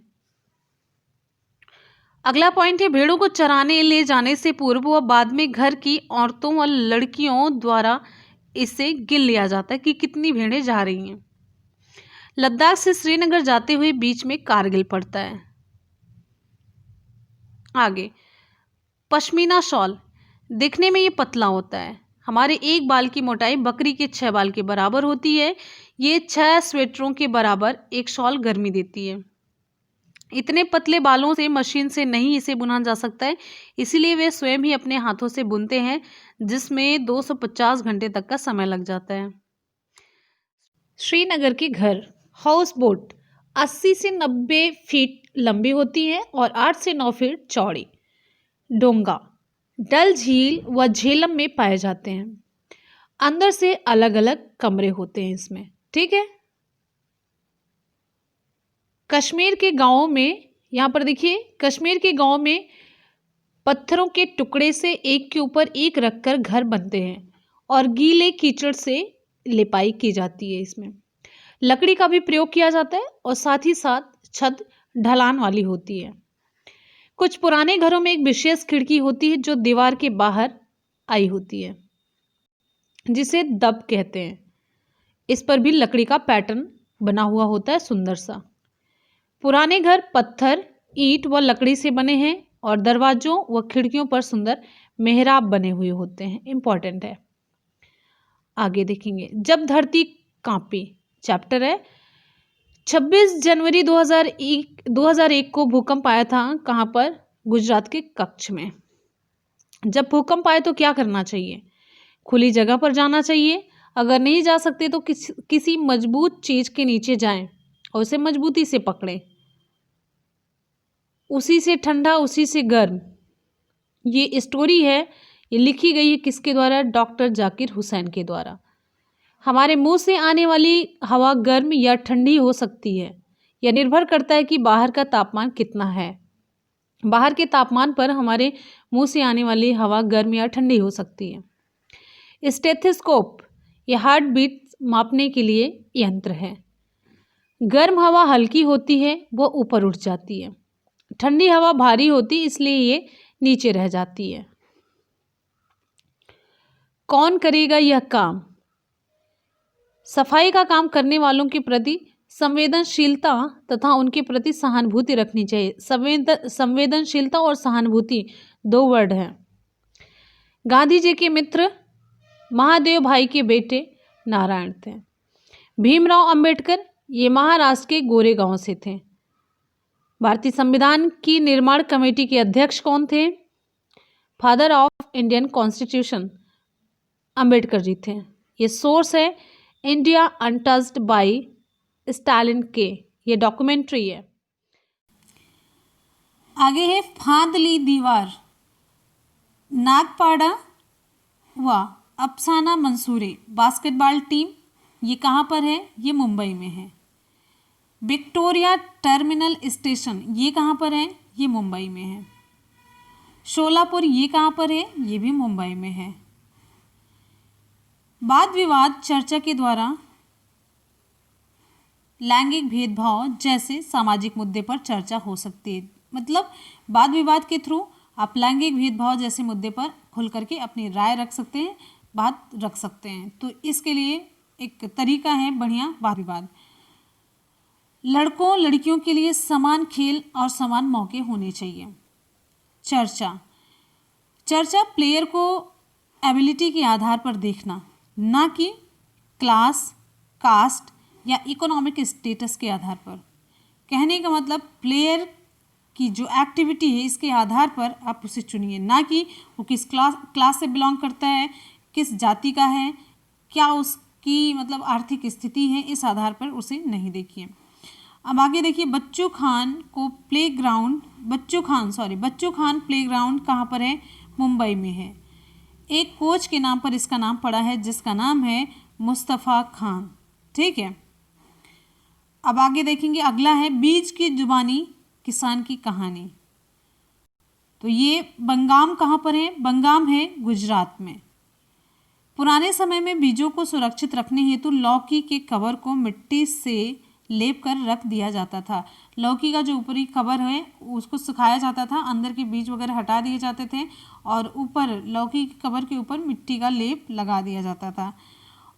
Speaker 2: अगला पॉइंट है, भेड़ों को चराने ले जाने से पूर्व व बाद में घर की औरतों व लड़कियों द्वारा इसे गिन लिया जाता है कि कितनी भेड़ें जा रही हैं। लद्दाख से श्रीनगर जाते हुए बीच में कारगिल पड़ता है। आगे, पश्मीना शॉल दिखने में ये पतला होता है। हमारे एक बाल की मोटाई बकरी के 6 बाल के बराबर होती है। ये 6 स्वेटरों के बराबर एक शॉल गर्मी देती है। इतने पतले बालों से मशीन से नहीं इसे बुना जा सकता है, इसीलिए वे स्वयं ही अपने हाथों से बुनते हैं जिसमें 250 घंटे तक का समय लग जाता है। श्रीनगर के घर हाउस बोट 80 से 90 फीट लंबी होती हैं और 8 से 9 फीट चौड़ी। डोंगा डल झील व झेलम में पाए जाते हैं। अंदर से अलग अलग कमरे होते हैं इसमें। ठीक है। कश्मीर के गांवों में, यहाँ पर देखिए, कश्मीर के गांव में पत्थरों के टुकड़े से एक के ऊपर एक रखकर घर बनते हैं और गीले कीचड़ से लिपाई की जाती है। इसमें लकड़ी का भी प्रयोग किया जाता है और साथ ही साथ छत ढलान वाली होती है। कुछ पुराने घरों में एक विशेष खिड़की होती है जो दीवार के बाहर आई होती है जिसे दब कहते हैं। इस पर भी लकड़ी का पैटर्न बना हुआ होता है सुंदर सा। पुराने घर पत्थर, ईंट व लकड़ी से बने हैं और दरवाजों व खिड़कियों पर सुंदर मेहराब बने हुए होते हैं। इंपॉर्टेंट है। आगे देखेंगे, जब धरती कांपी चैप्टर है। 26 जनवरी 2001 को भूकंप आया था। कहाँ पर? गुजरात के कच्छ में। जब भूकंप आए तो क्या करना चाहिए? खुली जगह पर जाना चाहिए। अगर नहीं जा सकते तो किसी मजबूत चीज के नीचे जाएं और उसे मजबूती से पकड़ें। उसी से ठंडा उसी से गर्म, ये स्टोरी है। ये लिखी गई है किसके द्वारा? डॉक्टर जाकिर हुसैन के द्वारा। हमारे मुंह से आने वाली हवा गर्म या ठंडी हो सकती है। यह निर्भर करता है कि बाहर का तापमान कितना है। बाहर के तापमान पर हमारे मुंह से आने वाली हवा गर्म या ठंडी हो सकती है। स्टेथोस्कोप ये हार्ट बीट मापने के लिए यंत्र है। गर्म हवा हल्की होती है, वो ऊपर उठ जाती है। ठंडी हवा भारी होती, इसलिए ये नीचे रह जाती है। कौन करेगा यह काम? सफाई का काम करने वालों के प्रति संवेदनशीलता तथा उनके प्रति सहानुभूति रखनी चाहिए। संवेदनशीलता और सहानुभूति 2 वर्ड हैं। गांधी जी के मित्र महादेव भाई के बेटे नारायण थे। भीमराव अंबेडकर ये महाराष्ट्र के गोरेगांव से थे। भारतीय संविधान की निर्माण कमेटी के अध्यक्ष कौन थे? Father of Indian constitution Ambedkar ji थे। ये सोर्स है इंडिया अनटच्ड बाय स्टालिन के, ये डॉक्यूमेंट्री है।
Speaker 1: आगे है फांद ली दीवार, नागपाड़ा व अफसाना मंसूरे बास्केटबॉल टीम, ये कहाँ पर है? ये मुंबई में है। विक्टोरिया टर्मिनल स्टेशन, ये कहाँ पर है? ये मुंबई में है। शोलापुर, ये कहाँ पर है? ये भी मुंबई में है। वाद विवाद चर्चा के द्वारा लैंगिक भेदभाव जैसे सामाजिक मुद्दे पर चर्चा हो सकती है। मतलब वाद विवाद के थ्रू आप लैंगिक भेदभाव जैसे मुद्दे पर खुल करके अपनी राय रख सकते हैं, बात रख सकते हैं। तो इसके लिए एक तरीका है बढ़िया वाद विवाद। लड़कों लड़कियों के लिए समान खेल और समान मौके होने चाहिए। चर्चा प्लेयर को एबिलिटी के आधार पर देखना, ना कि क्लास, कास्ट या इकोनॉमिक स्टेटस के आधार पर। कहने का मतलब प्लेयर की जो एक्टिविटी है इसके आधार पर आप उसे चुनिए, ना कि वो किस क्लास से बिलोंग करता है, किस जाति का है, क्या उसकी मतलब आर्थिक स्थिति है, इस आधार पर उसे नहीं देखिए। अब आगे देखिए, बच्चू खान प्लेग्राउंड कहाँ पर है? मुंबई में है। एक कोच के नाम पर इसका नाम पड़ा है जिसका नाम है मुस्तफ़ा खान। ठीक है। अब आगे देखेंगे, अगला है बीज की जुबानी किसान की कहानी। तो ये बंगाम कहाँ पर है? बंगाम है गुजरात में। पुराने समय में बीजों को सुरक्षित रखने हेतु लौकी के कवर को मिट्टी से लेप कर रख दिया जाता था। लौकी का जो ऊपरी कवर है उसको सुखाया जाता था, अंदर के बीज वगैरह हटा दिए जाते थे और ऊपर लौकी के कवर के ऊपर मिट्टी का लेप लगा दिया जाता था।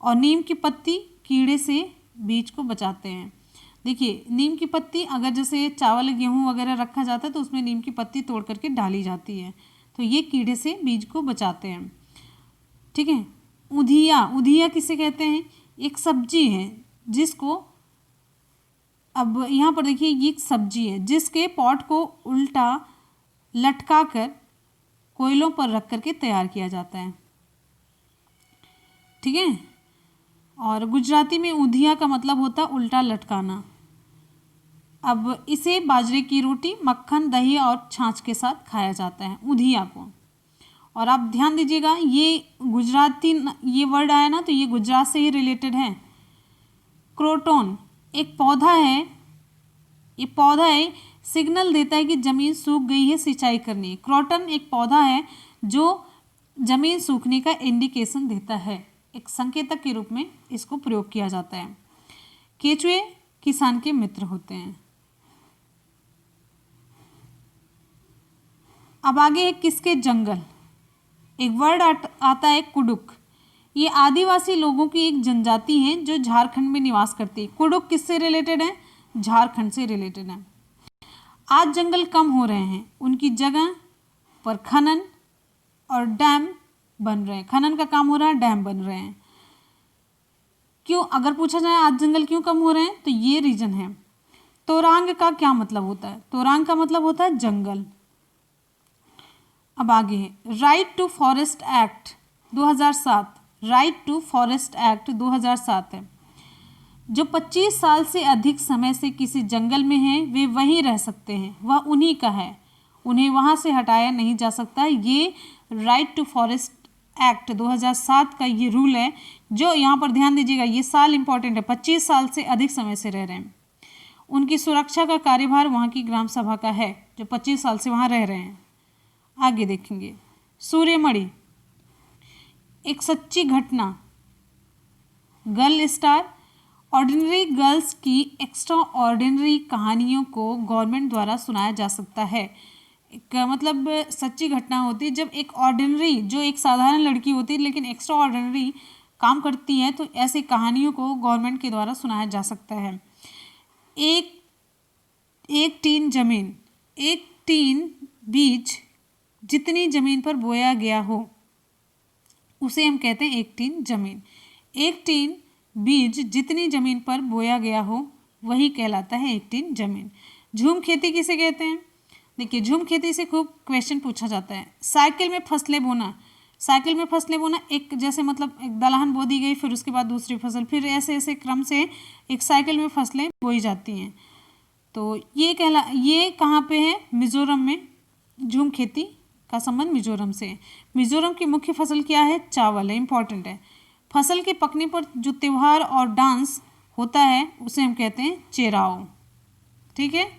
Speaker 1: और नीम की पत्ती कीड़े से बीज को बचाते हैं। देखिए, नीम की पत्ती अगर जैसे चावल गेहूँ वगैरह रखा जाता है तो उसमें नीम की पत्ती तोड़ करके डाली जाती है, तो ये कीड़े से बीज को बचाते हैं। ठीक है। उधिया किसे कहते हैं? एक सब्जी है जिसको, अब यहाँ पर देखिए ये एक सब्जी है जिसके पॉट को उल्टा लटका कर कोयलों पर रख करके तैयार किया जाता है। ठीक है। और गुजराती में उधिया का मतलब होता है उल्टा लटकाना। अब इसे बाजरे की रोटी, मक्खन, दही और छाछ के साथ खाया जाता है, उधिया को। और आप ध्यान दीजिएगा, ये गुजराती ये वर्ड आया ना, तो ये गुजरात से ही रिलेटेड है। क्रोटोन एक पौधा है, ये पौधा है सिग्नल देता है कि ज़मीन सूख गई है, सिंचाई करनी है। क्रोटन एक पौधा है जो ज़मीन सूखने का इंडिकेशन देता है, एक संकेतक के रूप में इसको प्रयोग किया जाता है। केचुए किसान के मित्र होते हैं। अब आगे है किसके जंगल। एक वर्ड आता है कुडुक। ये आदिवासी लोगों की एक जनजाति है जो झारखंड में निवास करती है। कुडुक किससे रिलेटेड है? झारखंड से रिलेटेड है। आज जंगल कम हो रहे हैं, उनकी जगह पर खनन और डैम बन रहे हैं। खनन का काम हो रहा है, डैम बन रहे हैं। क्यों, अगर पूछा जाए आज जंगल क्यों कम हो रहे हैं, तो ये रीजन है। तोरांग का क्या मतलब होता है? तोरांग का मतलब होता है जंगल। अब आगे है right to forest act 2007। Right to forest act 2007 है। जो 25 साल से अधिक समय से किसी जंगल में हैं वे वहीं रह सकते हैं, वह उन्हीं का है, उन्हें वहाँ से हटाया नहीं जा सकता। ये राइट टू फॉरेस्ट एक्ट 2007 का ये रूल है। जो यहाँ पर ध्यान दीजिएगा, ये साल इंपॉर्टेंट है, 25 साल से अधिक समय से रह रहे हैं। उनकी सुरक्षा का कार्यभार वहाँ की ग्राम सभा का है, जो 25 साल से वहाँ रह रहे हैं। आगे देखेंगे सूर्यमणि, एक सच्ची घटना। गर्ल स्टार, ऑर्डिनरी गर्ल्स की एक्स्ट्रा ऑर्डिनरी कहानियों को गवर्नमेंट द्वारा सुनाया जा सकता है। मतलब सच्ची घटना होती है जब एक ऑर्डिनरी, जो एक साधारण लड़की होती है लेकिन एक्स्ट्रा ऑर्डिनरी काम करती है, तो ऐसी कहानियों को गवर्नमेंट के द्वारा सुनाया जा सकता है। एक टीन जमीन, एक टीन बीज जितनी जमीन पर बोया गया हो उसे हम कहते हैं एक टीन जमीन। एक टीन बीज जितनी जमीन पर बोया गया हो वही कहलाता है एक टीन जमीन। झूम खेती किसे कहते हैं? देखिए, झूम खेती से खूब क्वेश्चन पूछा जाता है। साइकिल में फसलें बोना, साइकिल में फसलें बोना, एक जैसे मतलब एक दलहन बो दी गई, फिर उसके बाद दूसरी फसल, फिर ऐसे ऐसे क्रम से एक साइकिल में फसलें बोई जाती हैं। तो ये कहाँ पे है? मिजोरम में। झूम खेती का संबंध मिजोरम से है। मिजोरम की मुख्य फसल क्या है? चावल है, इंपॉर्टेंट है। फसल के पकने पर जो त्यौहार और डांस होता है उसे हम कहते हैं चेराओ। ठीक है।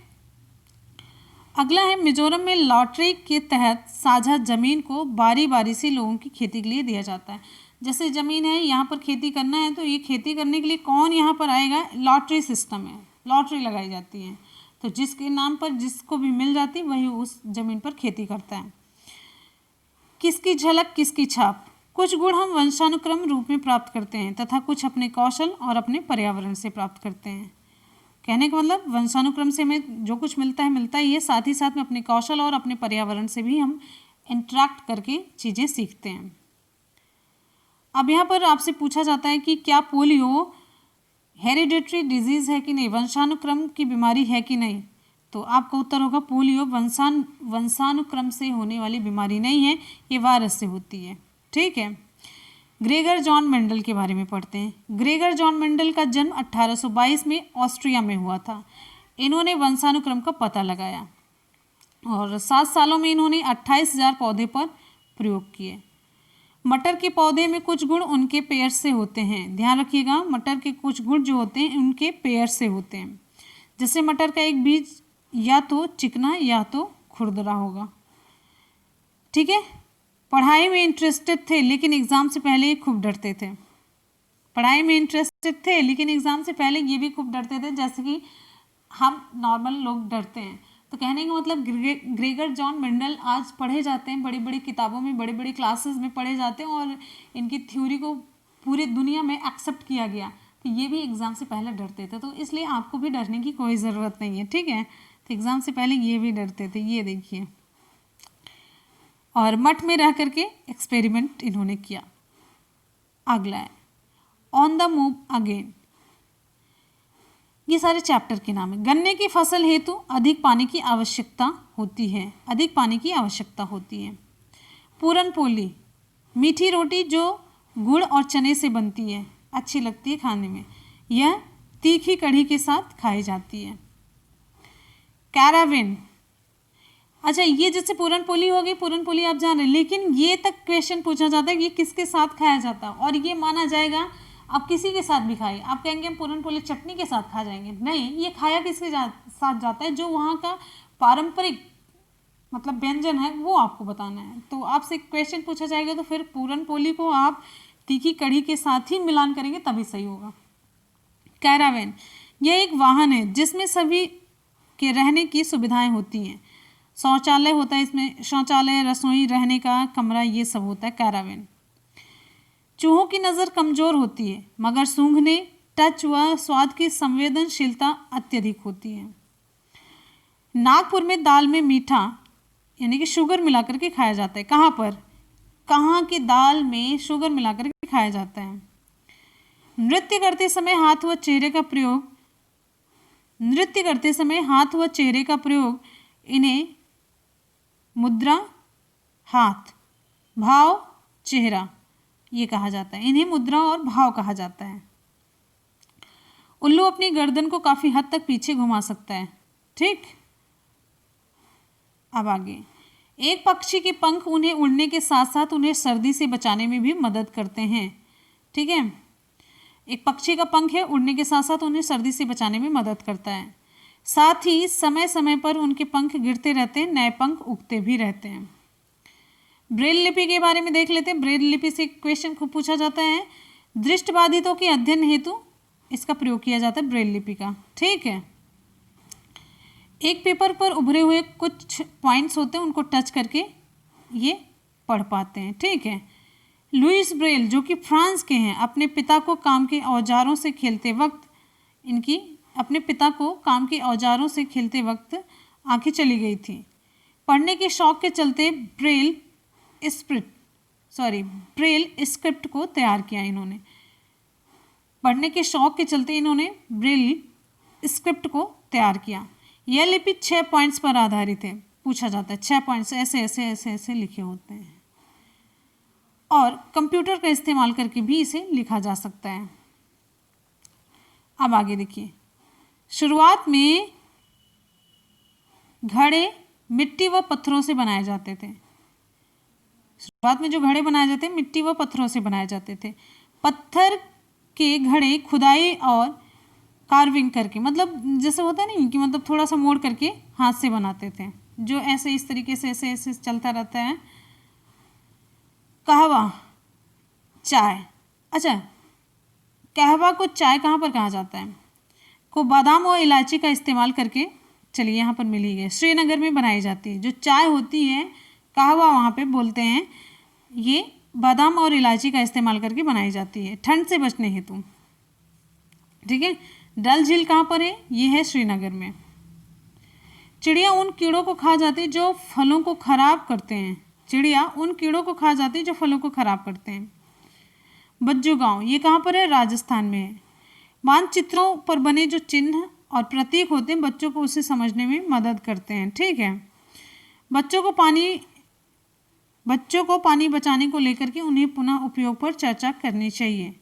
Speaker 1: अगला है मिजोरम में लॉटरी के तहत साझा जमीन को बारी बारी से लोगों की खेती के लिए दिया जाता है। जैसे जमीन है, यहाँ पर खेती करना है, तो ये खेती करने के लिए कौन यहाँ पर आएगा? लॉटरी सिस्टम है, लॉटरी लगाई जाती है, तो जिसके नाम पर जिसको भी मिल जाती है वही उस जमीन पर खेती करता है। किसकी झलक किसकी छाप, कुछ गुण हम वंशानुक्रम रूप में प्राप्त करते हैं तथा कुछ अपने कौशल और अपने पर्यावरण से प्राप्त करते हैं। कहने का मतलब वंशानुक्रम से हमें जो कुछ मिलता ही है, साथ ही साथ में अपने कौशल और अपने पर्यावरण से भी हम इंटरेक्ट करके चीज़ें सीखते हैं। अब यहाँ पर आपसे पूछा जाता है कि क्या पोलियो हेरिडिटरी डिजीज़ है कि नहीं, वंशानुक्रम की बीमारी है कि नहीं? तो आपका उत्तर होगा पोलियो वंशानुक्रम से होने वाली बीमारी नहीं है, ये वायरस से होती है। ठीक है। ग्रेगर जॉन मेंडल के बारे में पढ़ते हैं। ग्रेगर जॉन मेंडल का जन्म 1822 में ऑस्ट्रिया में हुआ था। इन्होंने वंशानुक्रम का पता लगाया और 7 सालों में इन्होंने 28,000 पौधे पर प्रयोग किए। मटर के पौधे में कुछ गुण उनके पेयर से होते हैं। ध्यान रखिएगा, मटर के कुछ गुण जो होते हैं उनके पेयर से होते हैं। जैसे मटर का एक बीज या तो चिकना या तो खुरदरा होगा। ठीक है। पढ़ाई में इंटरेस्टेड थे लेकिन एग्ज़ाम से पहले ये खूब डरते थे। पढ़ाई में इंटरेस्टेड थे लेकिन एग्ज़ाम से पहले ये भी खूब डरते थे, जैसे कि हम नॉर्मल लोग डरते हैं। तो कहने का मतलब ग्रेगर जॉन मेंडल आज पढ़े जाते हैं, बड़ी बड़ी किताबों में, बड़ी बड़ी क्लासेस में पढ़े जाते हैं और इनकी थ्योरी को पूरी दुनिया में एक्सेप्ट किया गया। तो ये भी एग्ज़ाम से पहले डरते थे, तो इसलिए आपको भी डरने की कोई ज़रूरत नहीं है। ठीक है। तो एग्ज़ाम से पहले ये भी डरते थे, ये देखिए। और मठ में रह करके एक्सपेरिमेंट इन्होंने किया। अगला है ऑन द मूव अगेन। ये सारे चैप्टर के नाम है। गन्ने की फसल हेतु अधिक पानी की आवश्यकता होती है, अधिक पानी की आवश्यकता होती है। पूरन पोली, मीठी रोटी जो गुड़ और चने से बनती है, अच्छी लगती है खाने में, यह तीखी कढ़ी के साथ खाई जाती है। कैराविन, अच्छा ये जैसे पूरन पोली हो गई, पूरन पोली आप जान रहे हैं, लेकिन ये तक क्वेश्चन पूछा जाता है कि ये किसके साथ खाया जाता है, और ये माना जाएगा आप किसी के साथ भी खाइए। आप कहेंगे हम पूरन पोली चटनी के साथ खा जाएंगे, नहीं, ये खाया किसके साथ जाता है? जो वहाँ का पारंपरिक मतलब व्यंजन है वो आपको बताना है। तो आपसे क्वेश्चन पूछा जाएगा तो फिर पूरन पोली को आप तीखी कढ़ी के साथ ही मिलान करेंगे तभी सही होगा। कैरावेन, यह एक वाहन है जिसमें सभी के रहने की सुविधाएं होती हैं। शौचालय होता है इसमें, शौचालय, रसोई, रहने का कमरा, ये सब होता है कैरावेन। चूहों की नज़र कमज़ोर होती है मगर सूंघने, टच व स्वाद की संवेदनशीलता अत्यधिक होती है। नागपुर में दाल में मीठा यानी कि शुगर मिलाकर के खाया जाता है। कहाँ पर? कहाँ की दाल में शुगर मिलाकर के खाया जाता है। नृत्य करते समय हाथ व चेहरे का प्रयोग, नृत्य करते समय हाथ व चेहरे का प्रयोग इन्हें मुद्रा, हाथ, भाव चेहरा, ये कहा जाता है। इन्हें मुद्रा और भाव कहा जाता है। उल्लू अपनी गर्दन को काफी हद तक पीछे घुमा सकता है। ठीक, अब आगे, एक पक्षी के पंख उन्हें उड़ने के साथ साथ उन्हें सर्दी से बचाने में भी मदद करते हैं। ठीक है, एक पक्षी का पंख है, उड़ने के साथ साथ उन्हें सर्दी से बचाने में मदद करता है। साथ ही समय समय पर उनके पंख गिरते रहते हैं, नए पंख उगते भी रहते हैं। ब्रेल लिपि के बारे में देख लेते हैं। ब्रेल लिपि से क्वेश्चन खूब पूछा जाता है। दृष्टिबाधितों के अध्ययन हेतु इसका प्रयोग किया जाता है, ब्रेल लिपि का। ठीक है, एक पेपर पर उभरे हुए कुछ पॉइंट्स होते हैं, उनको टच करके ये पढ़ पाते हैं। ठीक है, लुइस ब्रेल जो कि फ्रांस के हैं, अपने पिता को काम के औजारों से खेलते वक्त आंखें चली गई थी। पढ़ने के शौक के चलते ब्रेल स्क्रिप्ट को तैयार किया इन्होंने। पढ़ने के शौक के चलते इन्होंने ब्रेल स्क्रिप्ट को तैयार किया। यह लिपि 6 पॉइंट्स पर आधारित है। पूछा जाता है 6 पॉइंट्स ऐसे ऐसे ऐसे ऐसे लिखे होते हैं, और कंप्यूटर का इस्तेमाल करके भी इसे लिखा जा सकता है। अब आगे देखिए, शुरुआत में घड़े मिट्टी व पत्थरों से बनाए जाते थे। शुरुआत में जो घड़े बनाए जाते हैं, मिट्टी व पत्थरों से बनाए जाते थे। पत्थर के घड़े खुदाई और कार्विंग करके, मतलब जैसे होता है नहीं कि मतलब थोड़ा सा मोड़ करके हाथ से बनाते थे, जो ऐसे इस तरीके से ऐसे ऐसे चलता रहता है। कहवा, चाय। अच्छा, कहवा को चाय कहाँ पर कहा जाता है? को बादाम और इलायची का इस्तेमाल करके, चलिए यहाँ पर मिल ही गए, श्रीनगर में बनाई जाती है। जो चाय होती है कहवा वहाँ पे बोलते हैं, ये बादाम और इलायची का इस्तेमाल करके बनाई जाती है ठंड से बचने हेतु। ठीक है, डल झील कहाँ पर है? ये है श्रीनगर में। चिड़िया उन कीड़ों को खा जाती है जो फलों को खराब करते हैं। चिड़िया उन कीड़ों को खा जाती है जो फलों को खराब करते हैं। बज्जू गांव, ये कहाँ पर है? राजस्थान में है। मानचित्रों पर बने जो चिन्ह और प्रतीक होते हैं, बच्चों को उसे समझने में मदद करते हैं। ठीक है, बच्चों को पानी बचाने को लेकर के उन्हें पुनः उपयोग पर चर्चा करनी चाहिए।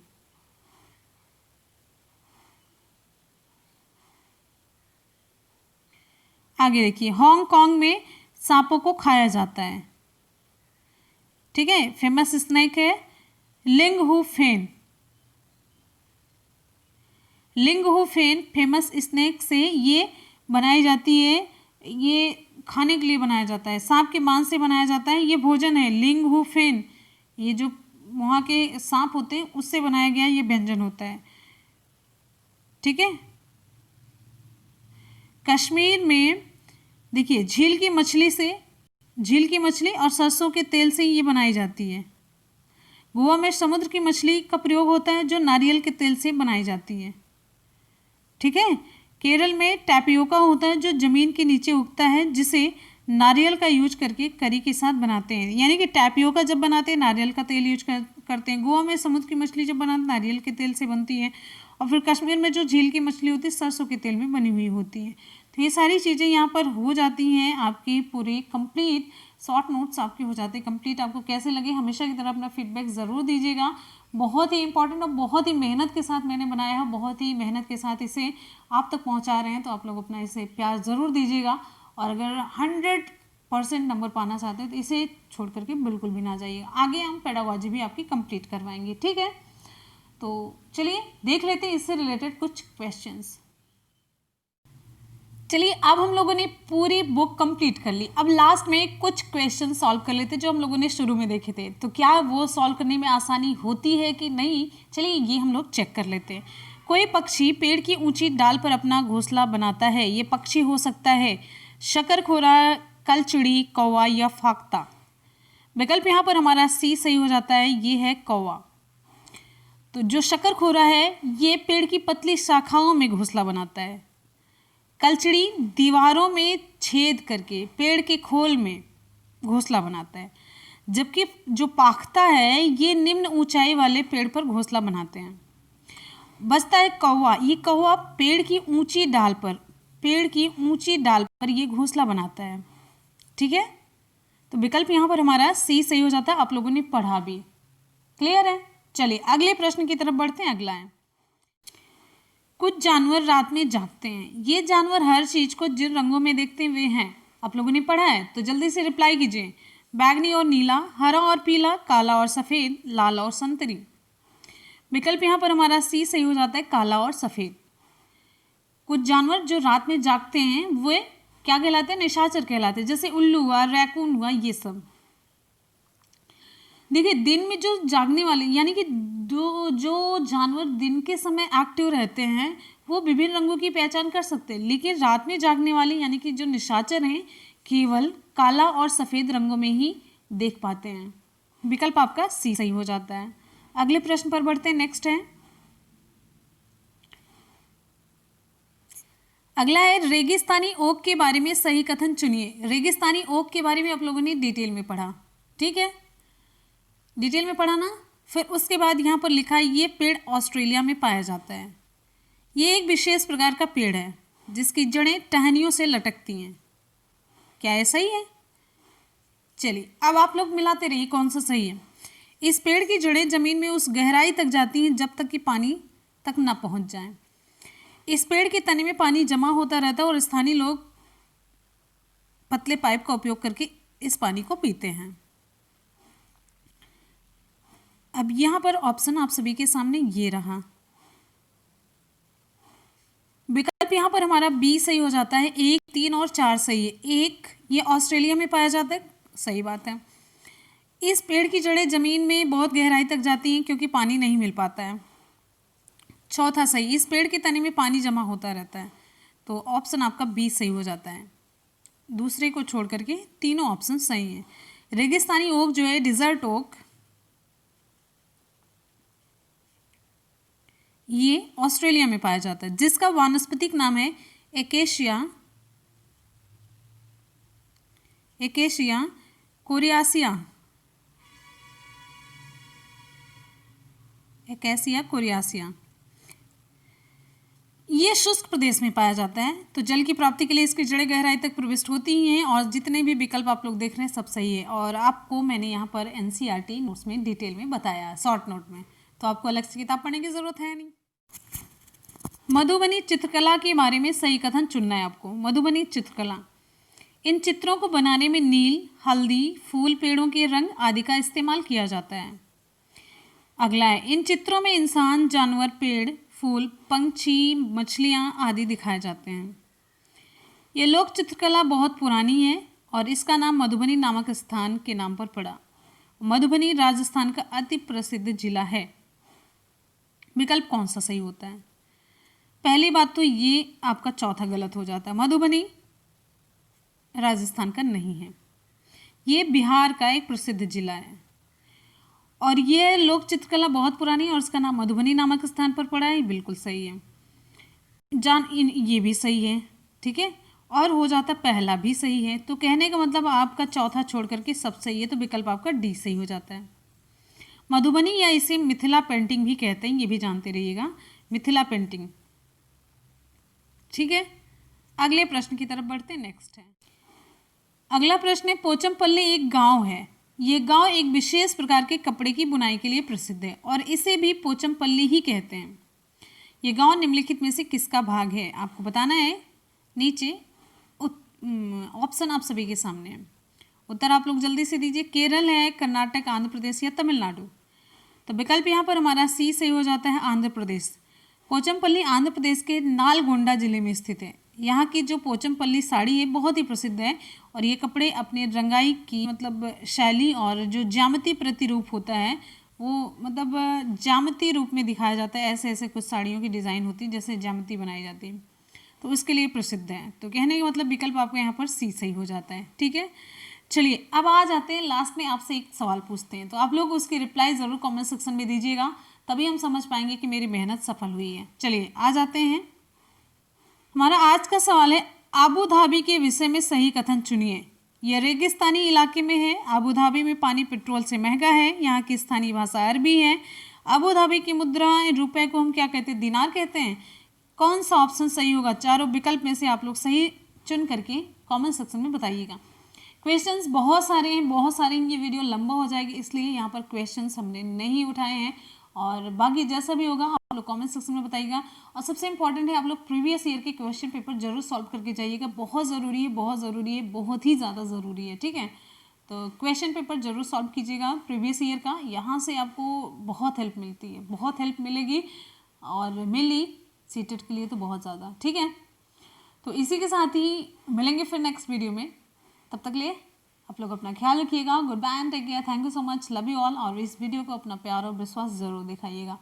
Speaker 1: आगे देखिए, हांगकांग में सांपों को खाया जाता है। ठीक है, फेमस स्नेक है लिंग हू फेन फेमस स्नेक से ये बनाई जाती है, ये खाने के लिए बनाया जाता है। सांप के मांस से बनाया जाता है, ये भोजन है। लिंग हू फेन, ये जो वहाँ के सांप होते हैं उससे बनाया गया ये व्यंजन होता है। ठीक है, कश्मीर में देखिए झील की मछली और सरसों के तेल से ये बनाई जाती है। गोवा में समुद्र की मछली का प्रयोग होता है जो नारियल के तेल से बनाई जाती है। ठीक है, केरल में टैपियोका होता है जो जमीन के नीचे उगता है, जिसे नारियल का यूज करके करी के साथ बनाते हैं। यानी कि टैपियोका जब बनाते हैं नारियल का तेल यूज करते हैं। गोवा में समुद्र की मछली जब बनाते नारियल के तेल से बनती है, और फिर कश्मीर में जो झील की मछली होती है सरसों के तेल में बनी हुई होती है। तो ये सारी चीज़ें यहाँ पर हो जाती हैं आपकी पूरी कंप्लीट। शॉर्ट नोट्स आपके हो जाते हैं कंप्लीट। आपको कैसे लगे हमेशा की तरह अपना फीडबैक ज़रूर दीजिएगा। बहुत ही इंपॉर्टेंट और बहुत ही मेहनत के साथ मैंने बनाया है, बहुत ही मेहनत के साथ इसे आप तक पहुँचा रहे हैं, तो आप लोग अपना इसे प्यार ज़रूर दीजिएगा। और अगर 100% नंबर पाना चाहते हैं तो इसे छोड़ करके बिल्कुल भी ना जाइएगा। आगे हम पेडागॉजी भी आपकी कंप्लीट करवाएंगे। ठीक है, तो चलिए देख लेते हैं इससे रिलेटेड कुछ क्वेश्चंस। चलिए अब हम लोगों ने पूरी बुक कंप्लीट कर ली। अब लास्ट में कुछ क्वेश्चन सॉल्व कर लेते जो हम लोगों ने शुरू में देखे थे। तो क्या वो सॉल्व करने में आसानी होती है कि नहीं, चलिए ये हम लोग चेक कर लेते हैं। कोई पक्षी पेड़ की ऊंची डाल पर अपना घोंसला बनाता है। ये पक्षी हो सकता है शकरखोरा, कलचिड़ी, कौवा या फाख्ता। विकल्प यहाँ पर हमारा सी सही हो जाता है, ये है कौवा। तो जो शकरखोरा है ये पेड़ की पतली शाखाओं में घोंसला बनाता है। कलचिड़ी दीवारों में छेद करके पेड़ के खोल में घोंसला बनाता है। जबकि जो फाख्ता है ये निम्न ऊंचाई वाले पेड़ पर घोंसला बनाते हैं। बचता है कौवा। ये कौवा पेड़ की ऊंची डाल पर ये घोंसला बनाता है। ठीक है, तो विकल्प यहाँ पर हमारा सी सही हो जाता है। आप लोगों ने पढ़ा भी, क्लियर है। चलिए अगले प्रश्न की तरफ बढ़ते हैं। अगला है, कुछ जानवर रात में जागते हैं। ये जानवर हर चीज को जिन रंगों में देखते हुए हैं, आप लोगों ने पढ़ा है, तो जल्दी से रिप्लाई कीजिए। बैगनी और नीला, हरा और पीला, काला और सफेद, लाल और संतरी। विकल्प यहाँ पर हमारा सी सही हो जाता है, काला और सफेद। कुछ जानवर जो रात में जागते हैं वे क्या कहलाते हैं? निशाचर कहलाते हैं, जैसे उल्लू हुआ, रैकून हुआ, ये सब। देखिए दिन में जो जागने वाले यानी कि जो जानवर दिन के समय एक्टिव रहते हैं वो विभिन्न रंगों की पहचान कर सकते हैं, लेकिन रात में जागने वाले यानी कि जो निशाचर हैं केवल काला और सफेद रंगों में ही देख पाते हैं। विकल्प आपका सी सही हो जाता है। अगले प्रश्न पर बढ़ते हैं। नेक्स्ट है, अगला है, रेगिस्तानी ओक के बारे में सही कथन चुनिए। रेगिस्तानी ओक के बारे में आप लोगों ने डिटेल में पढ़ा, ठीक है, डिटेल में पढ़ा ना। फिर उसके बाद यहाँ पर लिखा है ये पेड़ ऑस्ट्रेलिया में पाया जाता है। ये एक विशेष प्रकार का पेड़ है जिसकी जड़ें टहनियों से लटकती हैं। क्या ऐसा ही है? चलिए अब आप लोग मिलाते रहिए कौन सा सही है। इस पेड़ की जड़ें जमीन में उस गहराई तक जाती हैं जब तक कि पानी तक न पहुंच जाए। इस पेड़ के तने में पानी जमा होता रहता है और स्थानीय लोग पतले पाइप का उपयोग करके इस पानी को पीते हैं। अब यहाँ पर ऑप्शन आप सभी के सामने ये रहा। विकल्प यहाँ पर हमारा बी सही हो जाता है। 1, 3 और 4 सही है। 1 ये ऑस्ट्रेलिया में पाया जाता है, सही बात है। इस पेड़ की जड़ें जमीन में बहुत गहराई तक जाती हैं क्योंकि पानी नहीं मिल पाता है। चौथा सही, इस पेड़ के तने में पानी जमा होता रहता है। तो ऑप्शन आपका बी सही हो जाता है। दूसरे को छोड़ करके तीनों ऑप्शन सही हैं। रेगिस्तानी ओक जो है, डिजर्ट ओक, ये ऑस्ट्रेलिया में पाया जाता है जिसका वानस्पतिक नाम है एकेशिया कोरियासिया। ये शुष्क प्रदेश में पाया जाता है। तो जल की प्राप्ति के लिए इसकी जड़ें गहराई तक प्रविष्ट होती ही हैं और जितने भी विकल्प आप लोग देख रहे हैं सब सही है। और आपको मैंने यहाँ पर एनसीईआरटी नोट्स में डिटेल में बताया, शॉर्ट नोट में, तो आपको अलग से किताब पढ़ने की जरूरत है नहीं। मधुबनी चित्रकला के बारे में सही कथन चुनना है आपको। मधुबनी चित्रकला, इन चित्रों को बनाने में नील, हल्दी, फूल, पेड़ों के रंग आदि का इस्तेमाल किया जाता है। अगला है, इन चित्रों में इंसान, जानवर, पेड़, फूल, पंछी, मछलियाँ आदि दिखाए जाते हैं। ये लोक चित्रकला बहुत पुरानी है और इसका नाम मधुबनी नामक स्थान के नाम पर पड़ा। मधुबनी राजस्थान का अति प्रसिद्ध जिला है। विकल्प कौन सा सही होता है? पहली बात तो ये आपका चौथा गलत हो जाता है। मधुबनी राजस्थान का नहीं है, ये बिहार का एक प्रसिद्ध जिला है और ये लोक चित्रकला बहुत पुरानी है और इसका नाम मधुबनी नामक स्थान पर पड़ा है। बिल्कुल सही है। ये भी सही है, ठीक है, और हो जाता पहला भी सही है। तो कहने का मतलब आपका चौथा छोड़ करके सब सही है, तो विकल्प आपका डी सही हो जाता है। मधुबनी या इसे मिथिला पेंटिंग भी कहते हैं, ये भी जानते रहिएगा, मिथिला पेंटिंग, ठीक है। अगले प्रश्न की तरफ बढ़ते हैं। नेक्स्ट है, अगला प्रश्न है, पोचमपल्ली एक गांव है। ये गांव एक विशेष प्रकार के कपड़े की बुनाई के लिए प्रसिद्ध है और इसे भी पोचमपल्ली ही कहते हैं। ये गांव निम्नलिखित में से किसका भाग है? आपको बताना है। नीचे ऑप्शन आप सभी के सामने है, उत्तर आप लोग जल्दी से दीजिए। केरल है, कर्नाटक, आंध्र प्रदेश या तमिलनाडु। तो विकल्प यहाँ पर हमारा सी सही हो जाता है, आंध्र प्रदेश। पोचमपल्ली आंध्र प्रदेश के नालगोंडा जिले में स्थित है। यहाँ की जो पोचमपल्ली साड़ी है बहुत ही प्रसिद्ध है और ये कपड़े अपने रंगाई की मतलब शैली और जो ज्यामिति प्रतिरूप होता है वो मतलब ज्यामिति रूप में दिखाया जाता है। ऐसे ऐसे कुछ साड़ियों की डिज़ाइन होती है जैसे ज्यामिति बनाई जाती है, तो उसके लिए प्रसिद्ध है। तो कहने का मतलब विकल्प आपको यहाँ पर सी सही हो जाता है, ठीक है। चलिए अब आ जाते हैं, लास्ट में आपसे एक सवाल पूछते हैं, तो आप लोग उसकी रिप्लाई ज़रूर कमेंट सेक्शन में दीजिएगा, तभी हम समझ पाएंगे कि मेरी मेहनत सफल हुई है। चलिए आ जाते हैं। हमारा आज का सवाल है, आबू धाबी के विषय में सही कथन चुनिए। यह रेगिस्तानी इलाके में है। आबू धाबी में पानी पेट्रोल से महंगा है। यहाँ की स्थानीय भाषा अरबी है। आबू धाबी की मुद्रा रुपए को हम क्या कहते हैं? दिनार कहते हैं। कौन सा ऑप्शन सही होगा? चारों विकल्प में से आप लोग सही चुन करके कमेंट सेक्शन में बताइएगा। क्वेश्चंस बहुत सारे हैं, ये वीडियो लंबा हो जाएगी, इसलिए यहाँ पर क्वेश्चंस हमने नहीं उठाए हैं। और बाकी जैसा भी होगा आप लोग कमेंट सेक्शन में बताइएगा। और सबसे इंपॉर्टेंट है, आप लोग प्रीवियस ईयर के क्वेश्चन पेपर जरूर सॉल्व करके जाइएगा, बहुत ज़रूरी है, बहुत ज़रूरी है, बहुत ही ज़्यादा ज़रूरी है, ठीक है। तो क्वेश्चन पेपर जरूर सॉल्व कीजिएगा प्रीवियस ईयर का, यहाँ से आपको बहुत हेल्प मिलती है, बहुत हेल्प मिलेगी, और मेनली सीटेट के लिए तो बहुत ज़्यादा, ठीक है। तो इसी के साथ ही मिलेंगे फिर नेक्स्ट वीडियो में, तब तक लिए आप लोग अपना ख्याल रखिएगा। Good bye and take care, thank you so much, love you all. और इस वीडियो को अपना प्यार और विश्वास ज़रूर दिखाइएगा।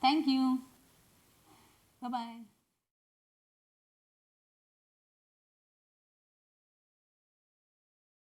Speaker 1: Thank you, bye bye.